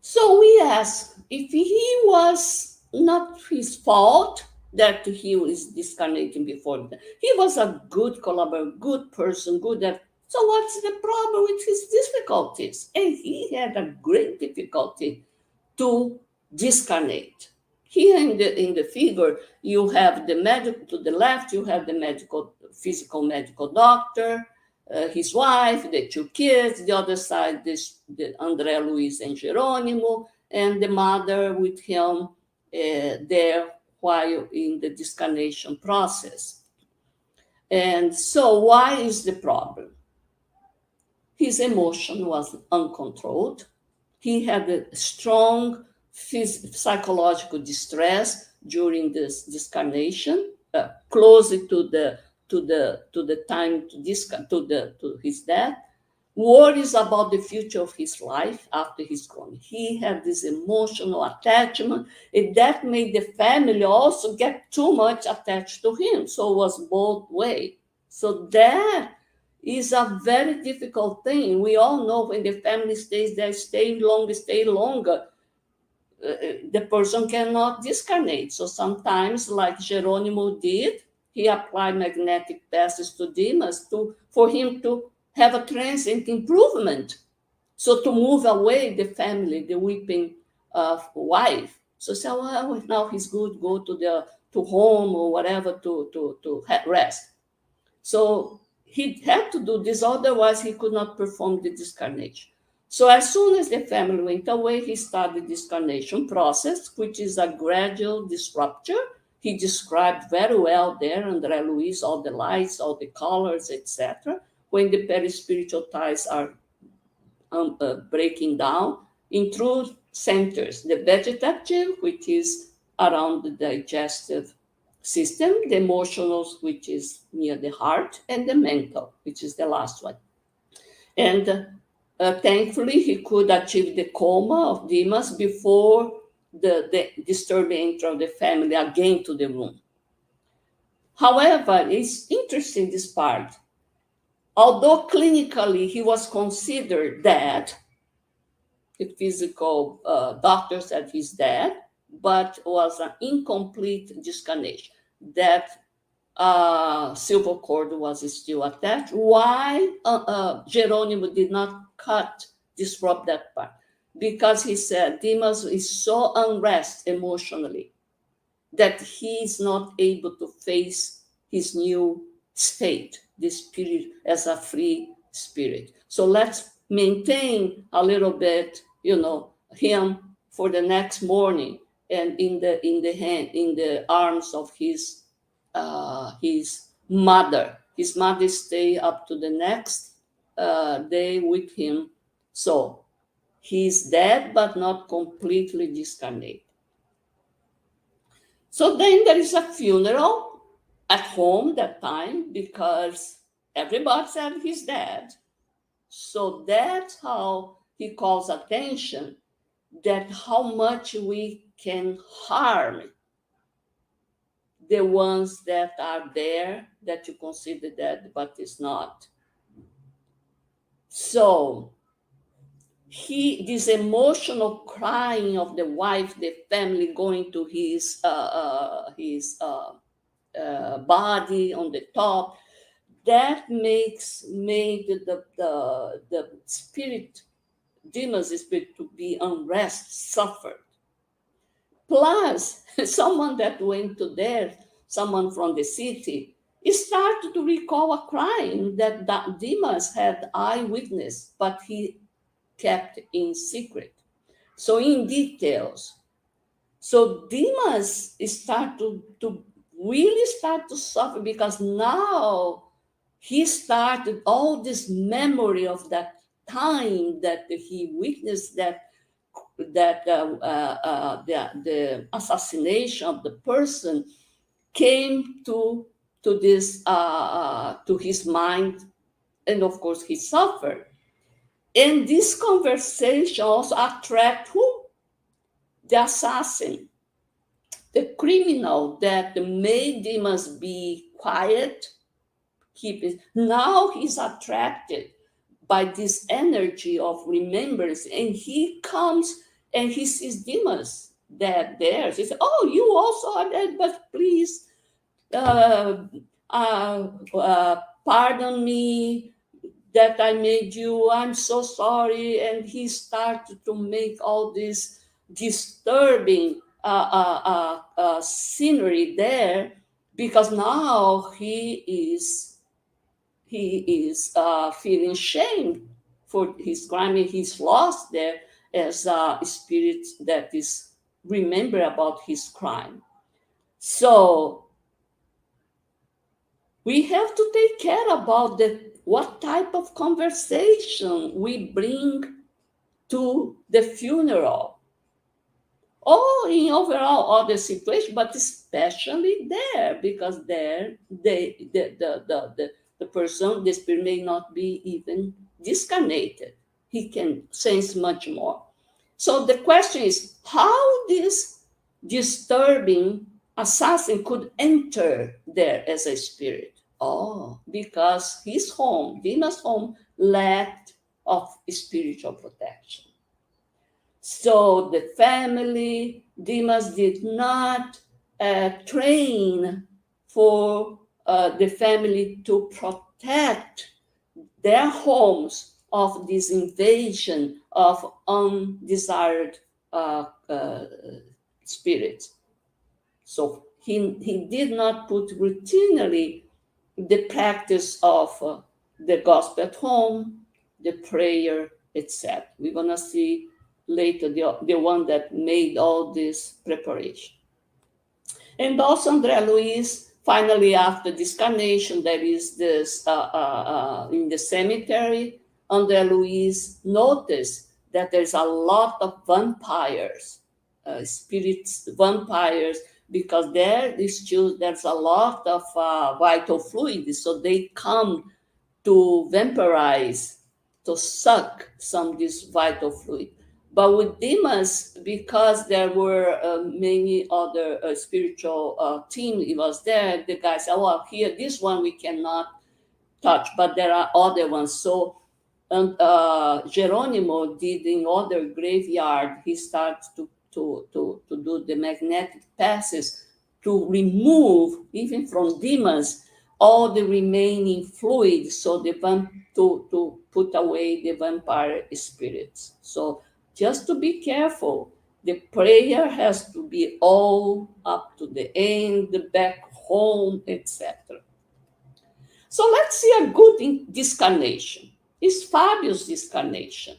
So we ask if he was not his fault that he was discarnating before. He was a good collaborator, good person, good at. So what's the problem with his difficulties? And he had a great difficulty to discarnate. Here in the figure, you have the medical, to the left, you have the physical medical doctor, his wife, the 2 kids, the other side, the André Luiz and Jerônimo, and the mother with him there while in the discarnation process. And so why is the problem? His emotion was uncontrolled. He had a strong psychological distress during this discarnation, close to the time to his death. Worries about the future of his life after he's gone. He had this emotional attachment, and that made the family also get too much attached to him. So it was both ways. So that is a very difficult thing. We all know when the family stays there, stay longer, the person cannot discarnate. So sometimes, like Jerônimo did, he applied magnetic passes to Dimas for him to have a transient improvement. So to move away the family, the weeping wife. So say, well, now he's good, go to home or whatever to rest. So he had to do this, otherwise he could not perform the discarnation. So as soon as the family went away, he started the discarnation process, which is a gradual disruption. He described very well there, André Luiz, all the lights, all the colors, etc. When the perispiritual ties are breaking down in true centers, the vegetative, which is around the digestive system, the emotional, which is near the heart, and the mental, which is the last one. And thankfully, he could achieve the coma of Dimas before the disturbing entry of the family again to the room. However, it's interesting, this part. Although clinically he was considered dead, the physical doctor said he's dead, but was an incomplete discarnation. That silver cord was still attached. Why Jerônimo did not disrupt that part? Because he said Dimas is so unrest emotionally that he is not able to face his new state, the spirit as a free spirit. So let's maintain a little bit, him for the next morning, and in the arms of his mother. His mother stay up to the next day with him. So he's dead, but not completely discarnated. So then there is a funeral at home that time because everybody said he's dead. So that's how he calls attention that how much we can harm the ones that are there that you consider dead, but is not. So this emotional crying of the wife, the family going to his body on the top, that made the spirit, Dimas' spirit, to be unrest, suffered. Plus, someone that went to there, someone from the city, started to recall a crime that Dimas had eyewitness, but he kept in secret. So in details. So Dimas started to really start to suffer because now he started all this memory of that time that he witnessed the assassination of the person came to this to his mind, and of course he suffered. And this conversation also attract who? The assassin, the criminal that made Dimas be quiet. Now he's attracted by this energy of remembrance, and he comes and he sees Dimas dead there. He says, "Oh, you also are dead, but please pardon me that I made you. I'm so sorry." And he started to make all this disturbing scenery there because now he he is feeling shame for his crime, and he's lost there as a spirit that is remember about his crime. So we have to take care about what type of conversation we bring to the funeral, or in overall other situation, but especially there, because there the person, the spirit may not be even discarnated. He can sense much more. So the question is how this disturbing assassin could enter there as a spirit. Oh, because his home, Dima's home, lacked of spiritual protection. So the family, Dimas did not train for the family to protect their homes of this invasion of undesired spirits. So he did not put routinely the practice of the gospel at home, the prayer, etc. We're going to see later the one that made all this preparation. And also André Luiz, finally after Discarnation, there is this, in the cemetery, André Luiz noticed that there's a lot of vampires, spirits, vampires, because there's a lot of vital fluid, so they come to vampirize, to suck some of this vital fluid. But with Dimas, because there were many other spiritual team, it was there, the guy said, well, here, this one we cannot touch, but there are other ones. So Geronimo did in other graveyard, he starts to do the magnetic passes to remove, even from Dimas, all the remaining fluid, so to put away the vampire spirits. So just to be careful, the prayer has to be all up to the end, the back home, etc. So let's see a good discarnation. It's Fabio's discarnation.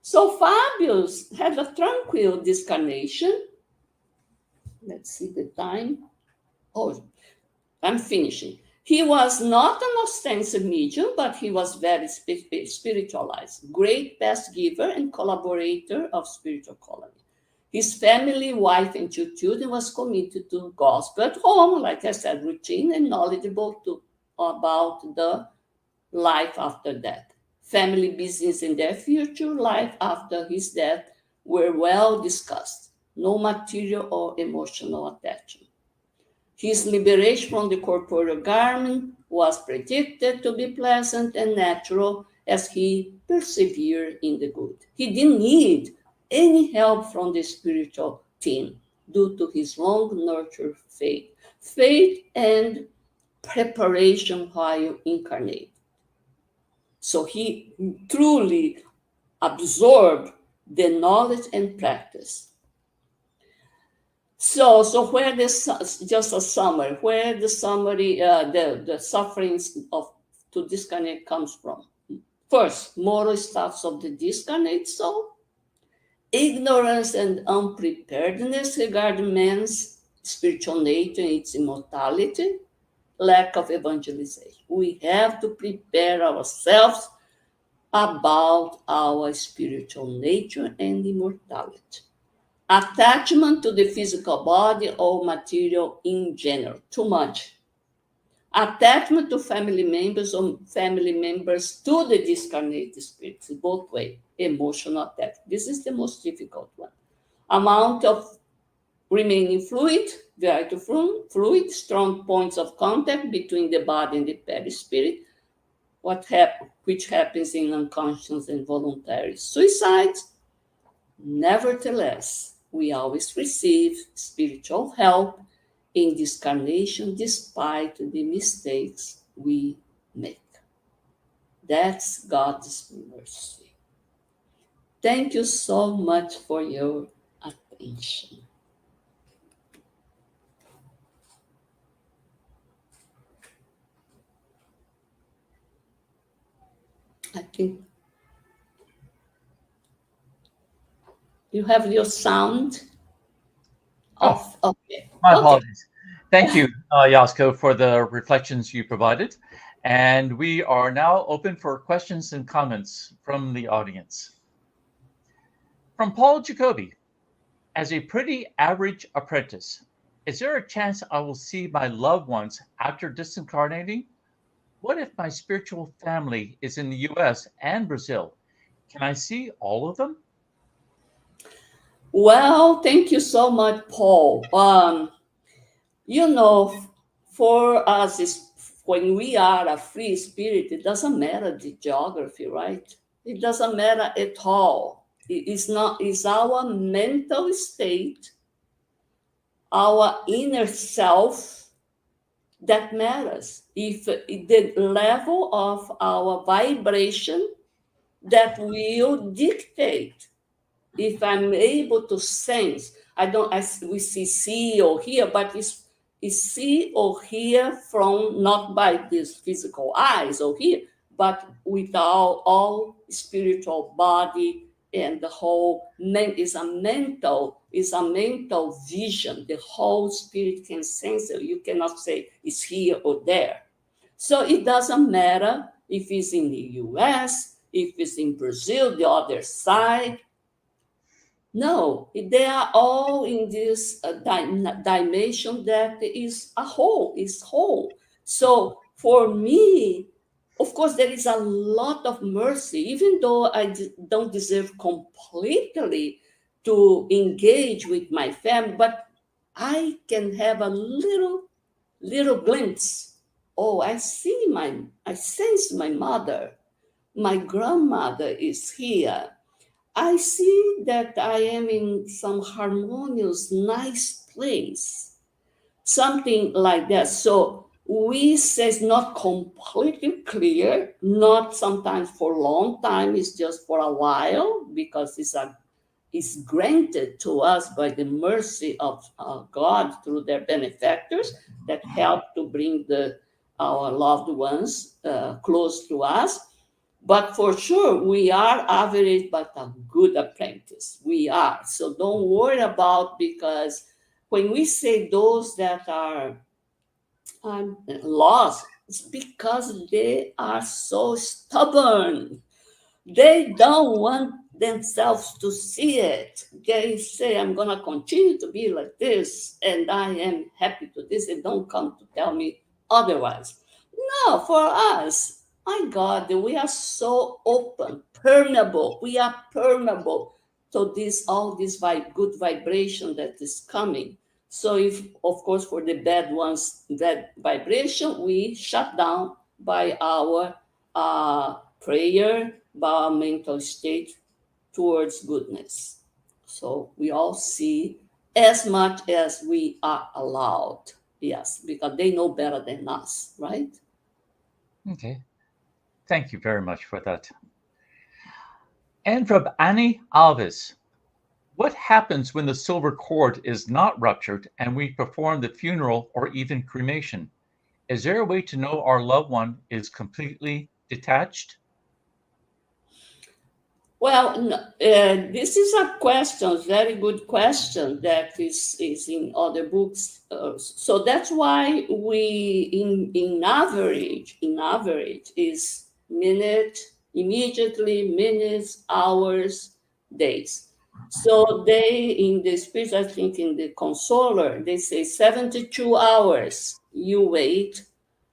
So Fabio's had a tranquil discarnation. Let's see the time. Oh, I'm finishing. He was not an ostensive medium, but he was very spiritualized, great best giver and collaborator of spiritual colony. His family, wife, and 2 children was committed to gospel at home, like I said, routine and knowledgeable about the life after death. Family business and their future life after his death were well discussed. No material or emotional attachment. His liberation from the corporeal garment was predicted to be pleasant and natural as he persevered in the good. He didn't need any help from the spiritual team due to his long nurtured faith and preparation while incarnate. So he truly absorbed the knowledge and practice. So where this, just a summary, where the summary, the sufferings to discarnate comes from. First, moral status of the discarnate soul, ignorance and unpreparedness regarding man's spiritual nature and its immortality, lack of evangelization. We have to prepare ourselves about our spiritual nature and immortality. Attachment to the physical body or material in general, too much. Attachment to family members or family members to the discarnated spirits, both ways, emotional attachment. This is the most difficult one. Amount of remaining fluid, vital fluid, strong points of contact between the body and the perispirit, which happens in unconscious and voluntary suicides. Nevertheless, we always receive spiritual help in discarnation despite the mistakes we make. That's God's mercy. Thank you so much for your attention. think you have your sound off. Okay. My Okay. apologies. Thank you, YASCO, for the reflections you provided. And we are now open for questions and comments from the audience. From Paul Jacoby, as a pretty average apprentice, is there a chance I will see my loved ones after disincarnating? What if my spiritual family is in the US and Brazil? Can I see all of them? Well, thank you so much, Paul. You know, for us, when we are a free spirit, it doesn't matter the geography, right? It doesn't matter at all. It's not. It's our mental state, our inner self that matters. If the level of our vibration that will dictate if I'm able to sense. We see or hear, but it's see or hear from not by these physical eyes or hear, but with our all spiritual body, and the whole is a mental vision. The whole spirit can sense it. You cannot say it's here or there. So it doesn't matter if it's in the US, if it's in Brazil, the other side. No, they are all in this dimension that is a whole, is whole. So for me, of course, there is a lot of mercy, even though I don't deserve completely to engage with my family, but I can have a little glimpse. Oh, I sense my mother, my grandmother is here. I see that I am in some harmonious, nice place, something like that. So we say it's not completely clear, not sometimes for a long time, it's just for a while, because it's granted to us by the mercy of God through their benefactors that help to bring our loved ones close to us. But for sure, we are average, but a good apprentice. We are. So don't worry about, because when we say those that are lost, it's because they are so stubborn. They don't want themselves to see it. They say, I'm going to continue to be like this, and I am happy to this, and don't come to tell me otherwise. No, for us, my God, we are so open, permeable. We are permeable to all this good vibration that is coming. So if, of course, for the bad ones, that vibration, we shut down by our prayer, by our mental state towards goodness. So we all see as much as we are allowed. Yes, because they know better than us, right? Okay. Thank you very much for that. And from Annie Alves, what happens when the silver cord is not ruptured and we perform the funeral or even cremation? Is there a way to know our loved one is completely detached? Well, this is a question, very good question that is in other books. So that's why we, in average, is immediately, minutes, hours, days. So they, in the spirit, I think in the consoler, they say 72 hours you wait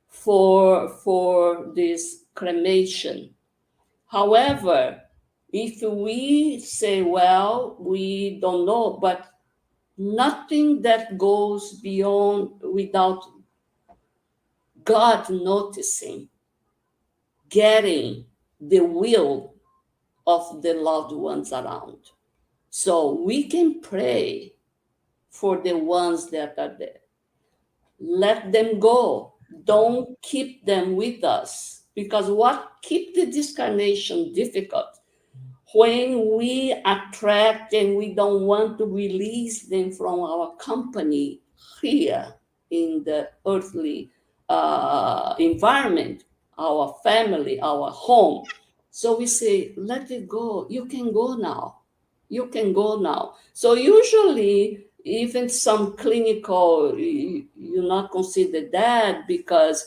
for this cremation. However, if we say, well, we don't know, but nothing that goes beyond without God noticing, getting the will of the loved ones around. So we can pray for the ones that are there. Let them go. Don't keep them with us. Because what keeps the discarnation difficult? When we attract and we don't want to release them from our company here in the earthly environment, our family, our home. So we say, let it go. You can go now. You can go now. So usually, even some clinical, you not consider that because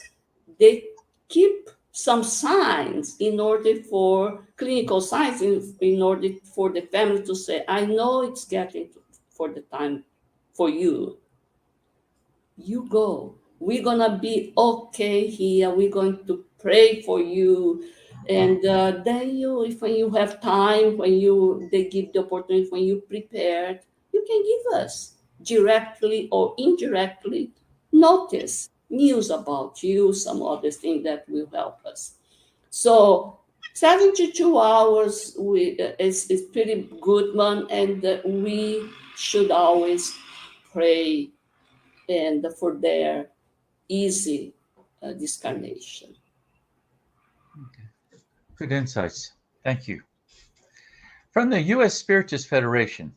they keep some signs in order for clinical signs in order for the family to say, I know it's getting for the time for you. You go. We're gonna be okay here. We're going to pray for you, and then you, if when you have time, when you they give the opportunity, when you prepared, you can give us directly or indirectly notice news about you, some other thing that will help us. So 72 hours is pretty good one, and we should always pray and for their easy discarnation. Okay. Good insights. Thank you. From the U.S. Spiritist Federation,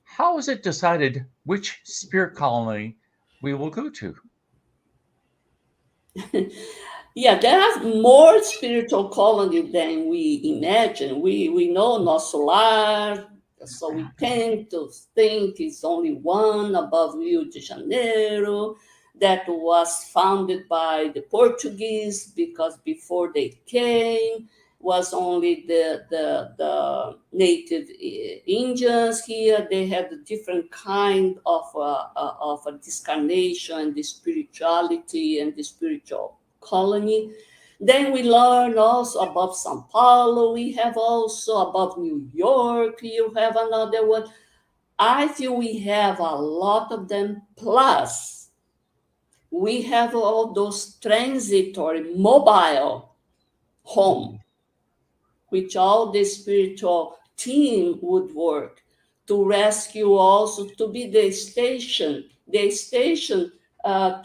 how is it decided which spirit colony we will go to? Yeah, there are more spiritual colonies than we imagine. We know Nosso, so we tend to think it's only one above Rio de Janeiro that was founded by the Portuguese because before they came was only the native Indians here. They had a different kind of a discarnation and the spirituality and the spiritual colony. Then we learn also about Sao Paulo. We have also about New York. You have another one. I feel we have a lot of them. Plus, we have all those transitory mobile home, which all the spiritual team would work to rescue also, to be the station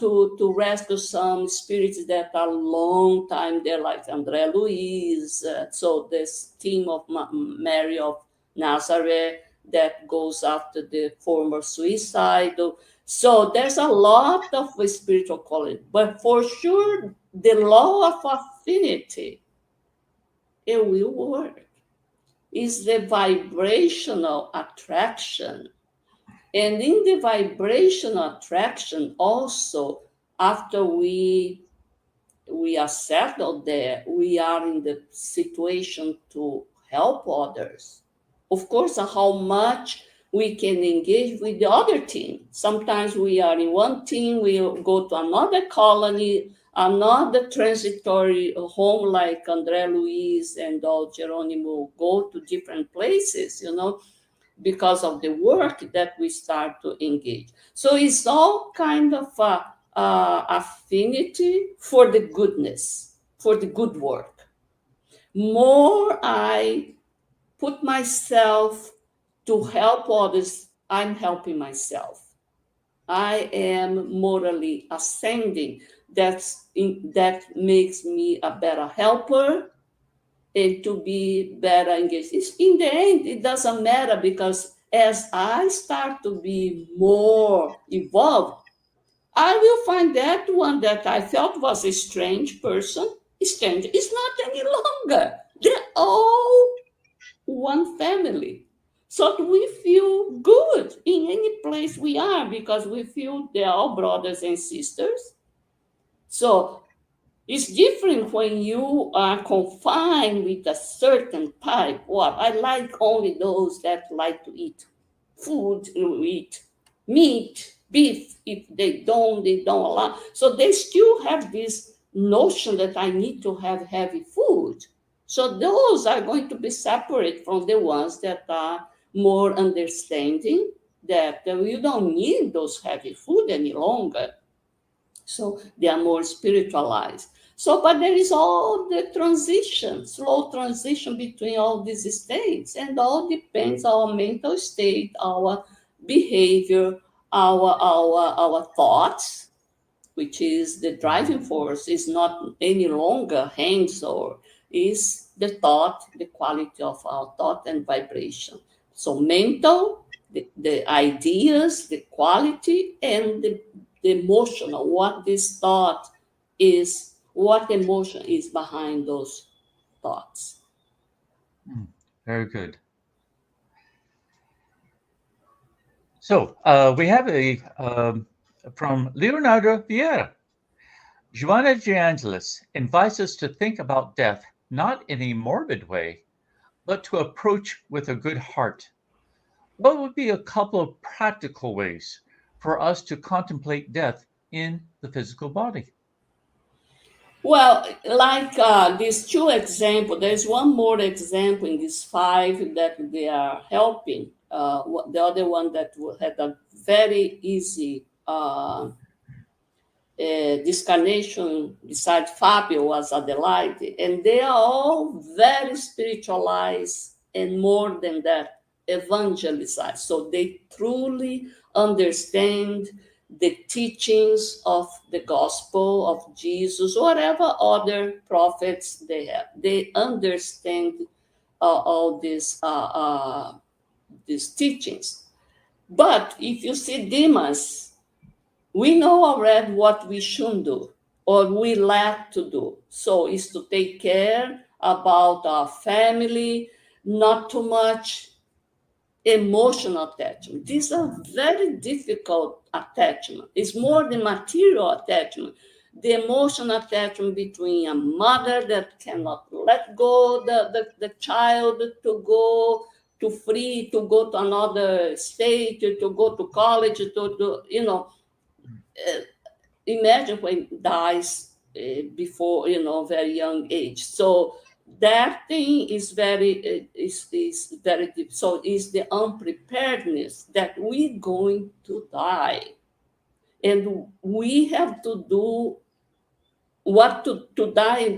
to rescue some spirits that are long time there, like André Luiz. So this team of Mary of Nazareth that goes after the former suicide. So there's a lot of spiritual quality, but for sure, the law of affinity, it will work. Is the vibrational attraction. And in the vibrational attraction also, after we are settled there, we are in the situation to help others. Of course, how much we can engage with the other team. Sometimes we are in one team, we go to another colony, another transitory home like André Luiz and all Geronimo go to different places, because of the work that we start to engage. So it's all kind of affinity for the goodness, for the good work. More I put myself to help others, I'm helping myself. I am morally ascending. That makes me a better helper and to be better engaged. In the end, it doesn't matter because as I start to be more evolved, I will find that one that I felt was a strange person, strange. It's not any longer. They're all one family. So we feel good in any place we are because we feel they're all brothers and sisters. So it's different when you are confined with a certain type. What I like only those that like to eat food, eat meat, beef. If they don't allow. So they still have this notion that I need to have heavy food. So those are going to be separate from the ones that are more understanding that you don't need those heavy food any longer. So they are more spiritualized. So, but there is all the transition, slow transition between all these states, and all depends on our mental state, our behavior, our thoughts, which is the driving force, is not any longer hands or is the thought, the quality of our thought and vibration. So mental, the ideas, the quality, and the emotional, what this thought is, what emotion is behind those thoughts. Very good. So we have from Leonardo Vieira. Joanna de Angelis invites us to think about death not in a morbid way, but to approach with a good heart. What would be a couple of practical ways for us to contemplate death in the physical body? Well, like these two examples, there's one more example in these five that they are helping. The other one that had a very easy discarnation beside Fabio was Adelaide, and they are all very spiritualized and more than that, evangelized. So they truly understand the teachings of the gospel of Jesus, whatever other prophets they have. They understand all these teachings. But if you see Demas, we know already what we shouldn't do or we lack to do. So it's to take care about our family, not too much emotional attachment. These are very difficult attachment. It's more than material attachment. The emotional attachment between a mother that cannot let go the child to go to free, to go to another state, to go to college, imagine when dies before very young age. So that thing is very is very deep. So it's the unpreparedness that we're going to die, and we have to do what to die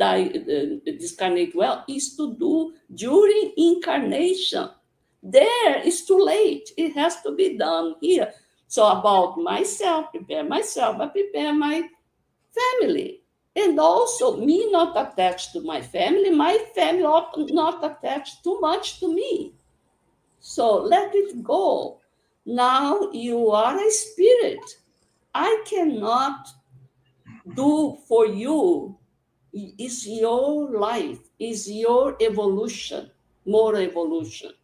discarnate well is to do during incarnation. There is too late. It has to be done here. So about myself, prepare myself, I prepare my family. And also me not attached to my family not attached too much to me. So let it go. Now you are a spirit. I cannot do for you. Is your life, is your evolution, more evolution.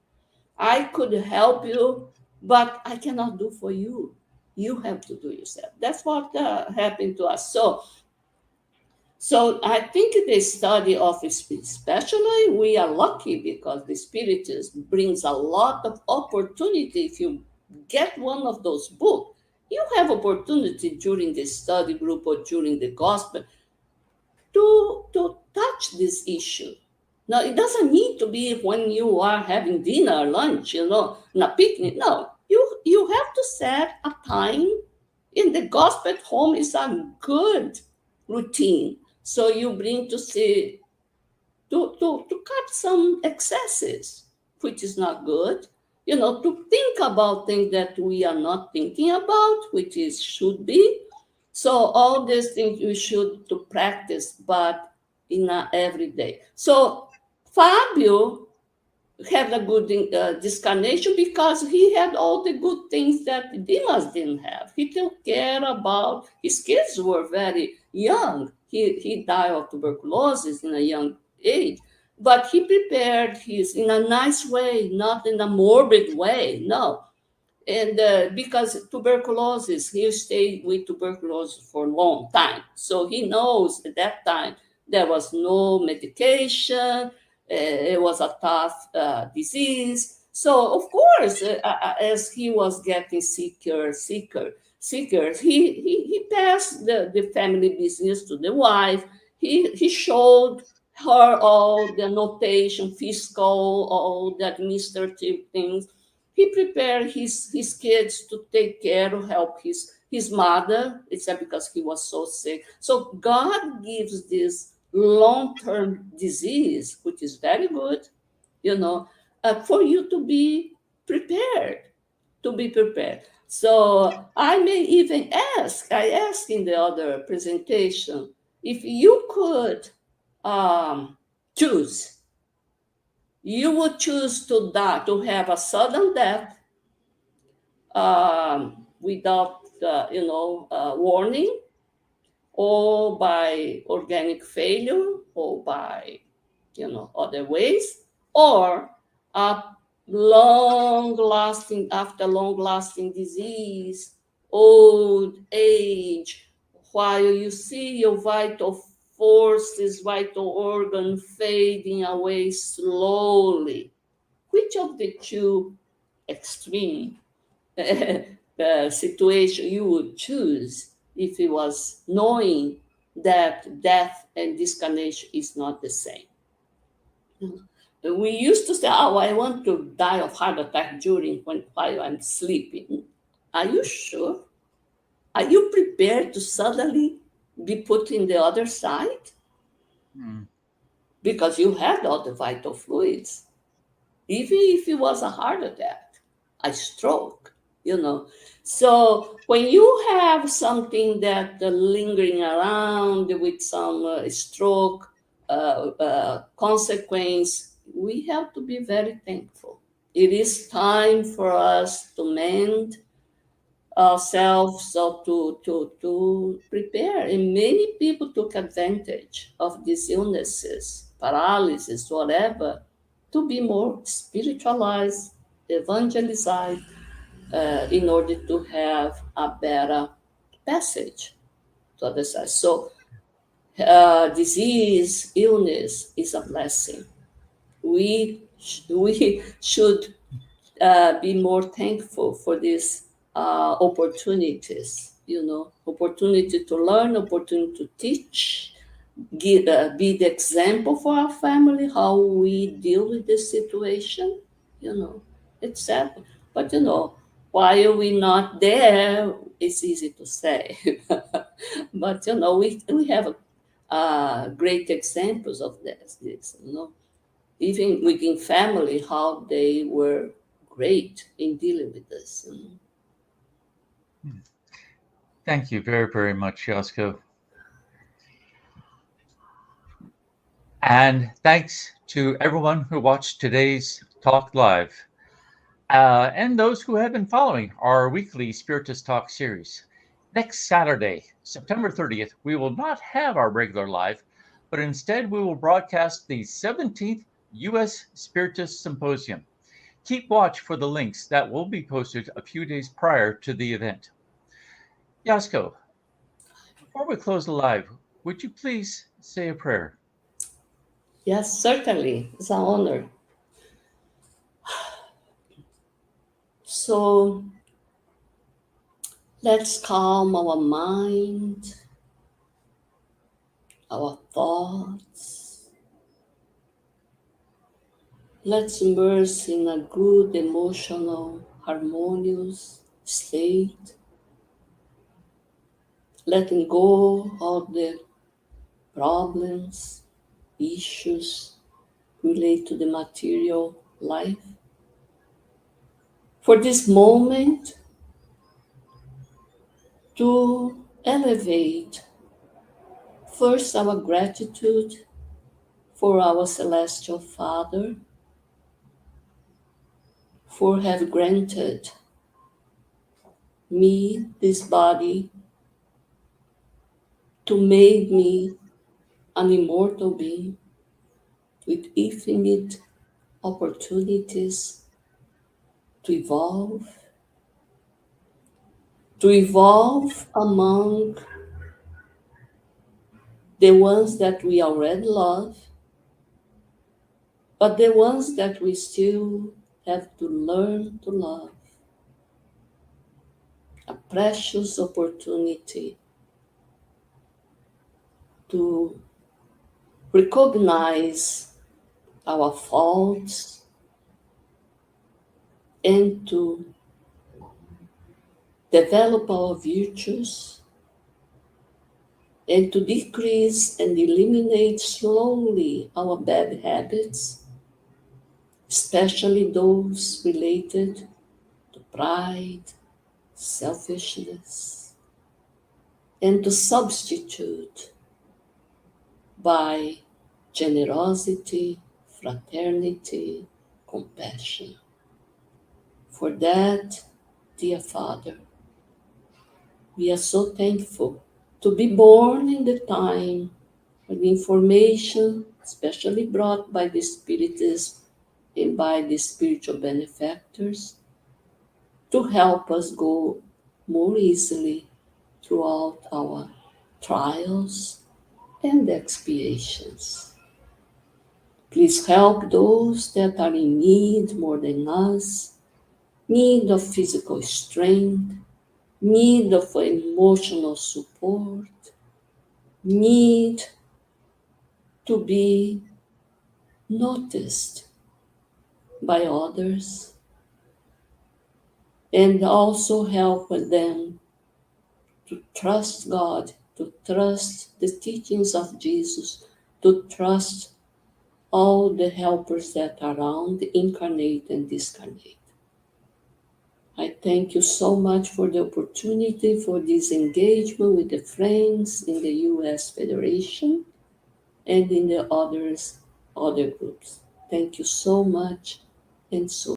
I could help you, but I cannot do for you. You have to do yourself. That's what happened to us. So I think the study of especially we are lucky because the Spiritist brings a lot of opportunity. If you get one of those books, you have opportunity during the study group or during the gospel to touch this issue. Now, it doesn't need to be when you are having dinner, lunch, in a picnic. No, you have to set a time. In the gospel at home is a good routine. So you bring to see to cut some excesses, which is not good. To think about things that we are not thinking about, which is should be. So all these things you should to practice, but in a every day. So Fabio had a good discarnation because he had all the good things that Dimas didn't have. He took care about his kids were very young. He died of tuberculosis in a young age, but he prepared his in a nice way, not in a morbid way. No, and because tuberculosis, he stayed with tuberculosis for a long time, so he knows at that time there was no medication. It was a tough disease. So of course, as he was getting sicker, he passed the family business to the wife. He showed her all the notation, fiscal, all the administrative things. He prepared his kids to take care, to help his mother, except because he was so sick. So God gives this long-term disease, which is very good, for you to be prepared, So I may even I asked in the other presentation, if you could choose, you would choose to die, to have a sudden death without, warning, or by organic failure, or by, other ways, or a long-lasting disease, old age, while you see your vital forces, vital organ fading away slowly. Which of the two extreme situation you would choose if it was knowing that death and discarnation is not the same? We used to say, oh, I want to die of heart attack while I'm sleeping. Are you sure? Are you prepared to suddenly be put in the other side? Because you had all the vital fluids. Even if it was a heart attack, a stroke, So when you have something that lingering around with some stroke consequence, we have to be very thankful. It is time for us to mend ourselves or to prepare. And many people took advantage of these illnesses, paralysis, whatever, to be more spiritualized, evangelized, in order to have a better passage to other side. So disease, illness is a blessing. We should be more thankful for these opportunities, opportunity to learn, opportunity to teach, be the example for our family, how we deal with this situation, it's sad. But, while we're not there, it's easy to say. But, we have great examples of this, even within family, how they were great in dealing with this. Thank you very, very much, YASCO. And thanks to everyone who watched today's Talk Live, and those who have been following our weekly Spiritist Talk series. Next Saturday, September 30th, we will not have our regular live, but instead we will broadcast the 17th U.S. Spiritist Symposium. Keep watch for the links that will be posted a few days prior to the event. YASCO, before we close the live, would you please say a prayer? Yes, certainly. It's an honor. So let's calm our mind, our thoughts. Let's immerse in a good, emotional, harmonious state, letting go of the problems, issues relate to the material life. For this moment, to elevate first our gratitude for our Celestial Father, for have granted me this body to make me an immortal being with infinite opportunities to evolve among the ones that we already love, but the ones that we still have to learn to love. A precious opportunity to recognize our faults and to develop our virtues and to decrease and eliminate slowly our bad habits, especially those related to pride, selfishness, and to substitute by generosity, fraternity, compassion. For that, dear Father, we are so thankful to be born in the time when the information, especially brought by the Spiritists, and by the spiritual benefactors to help us go more easily throughout our trials and expiations. Please help those that are in need more than us, need of physical strength, need of emotional support, need to be noticed by others, and also help them to trust God, to trust the teachings of Jesus, to trust all the helpers that are around, incarnate and discarnate. I thank you so much for the opportunity for this engagement with the friends in the U.S. Federation and in the other groups. Thank you so much, and so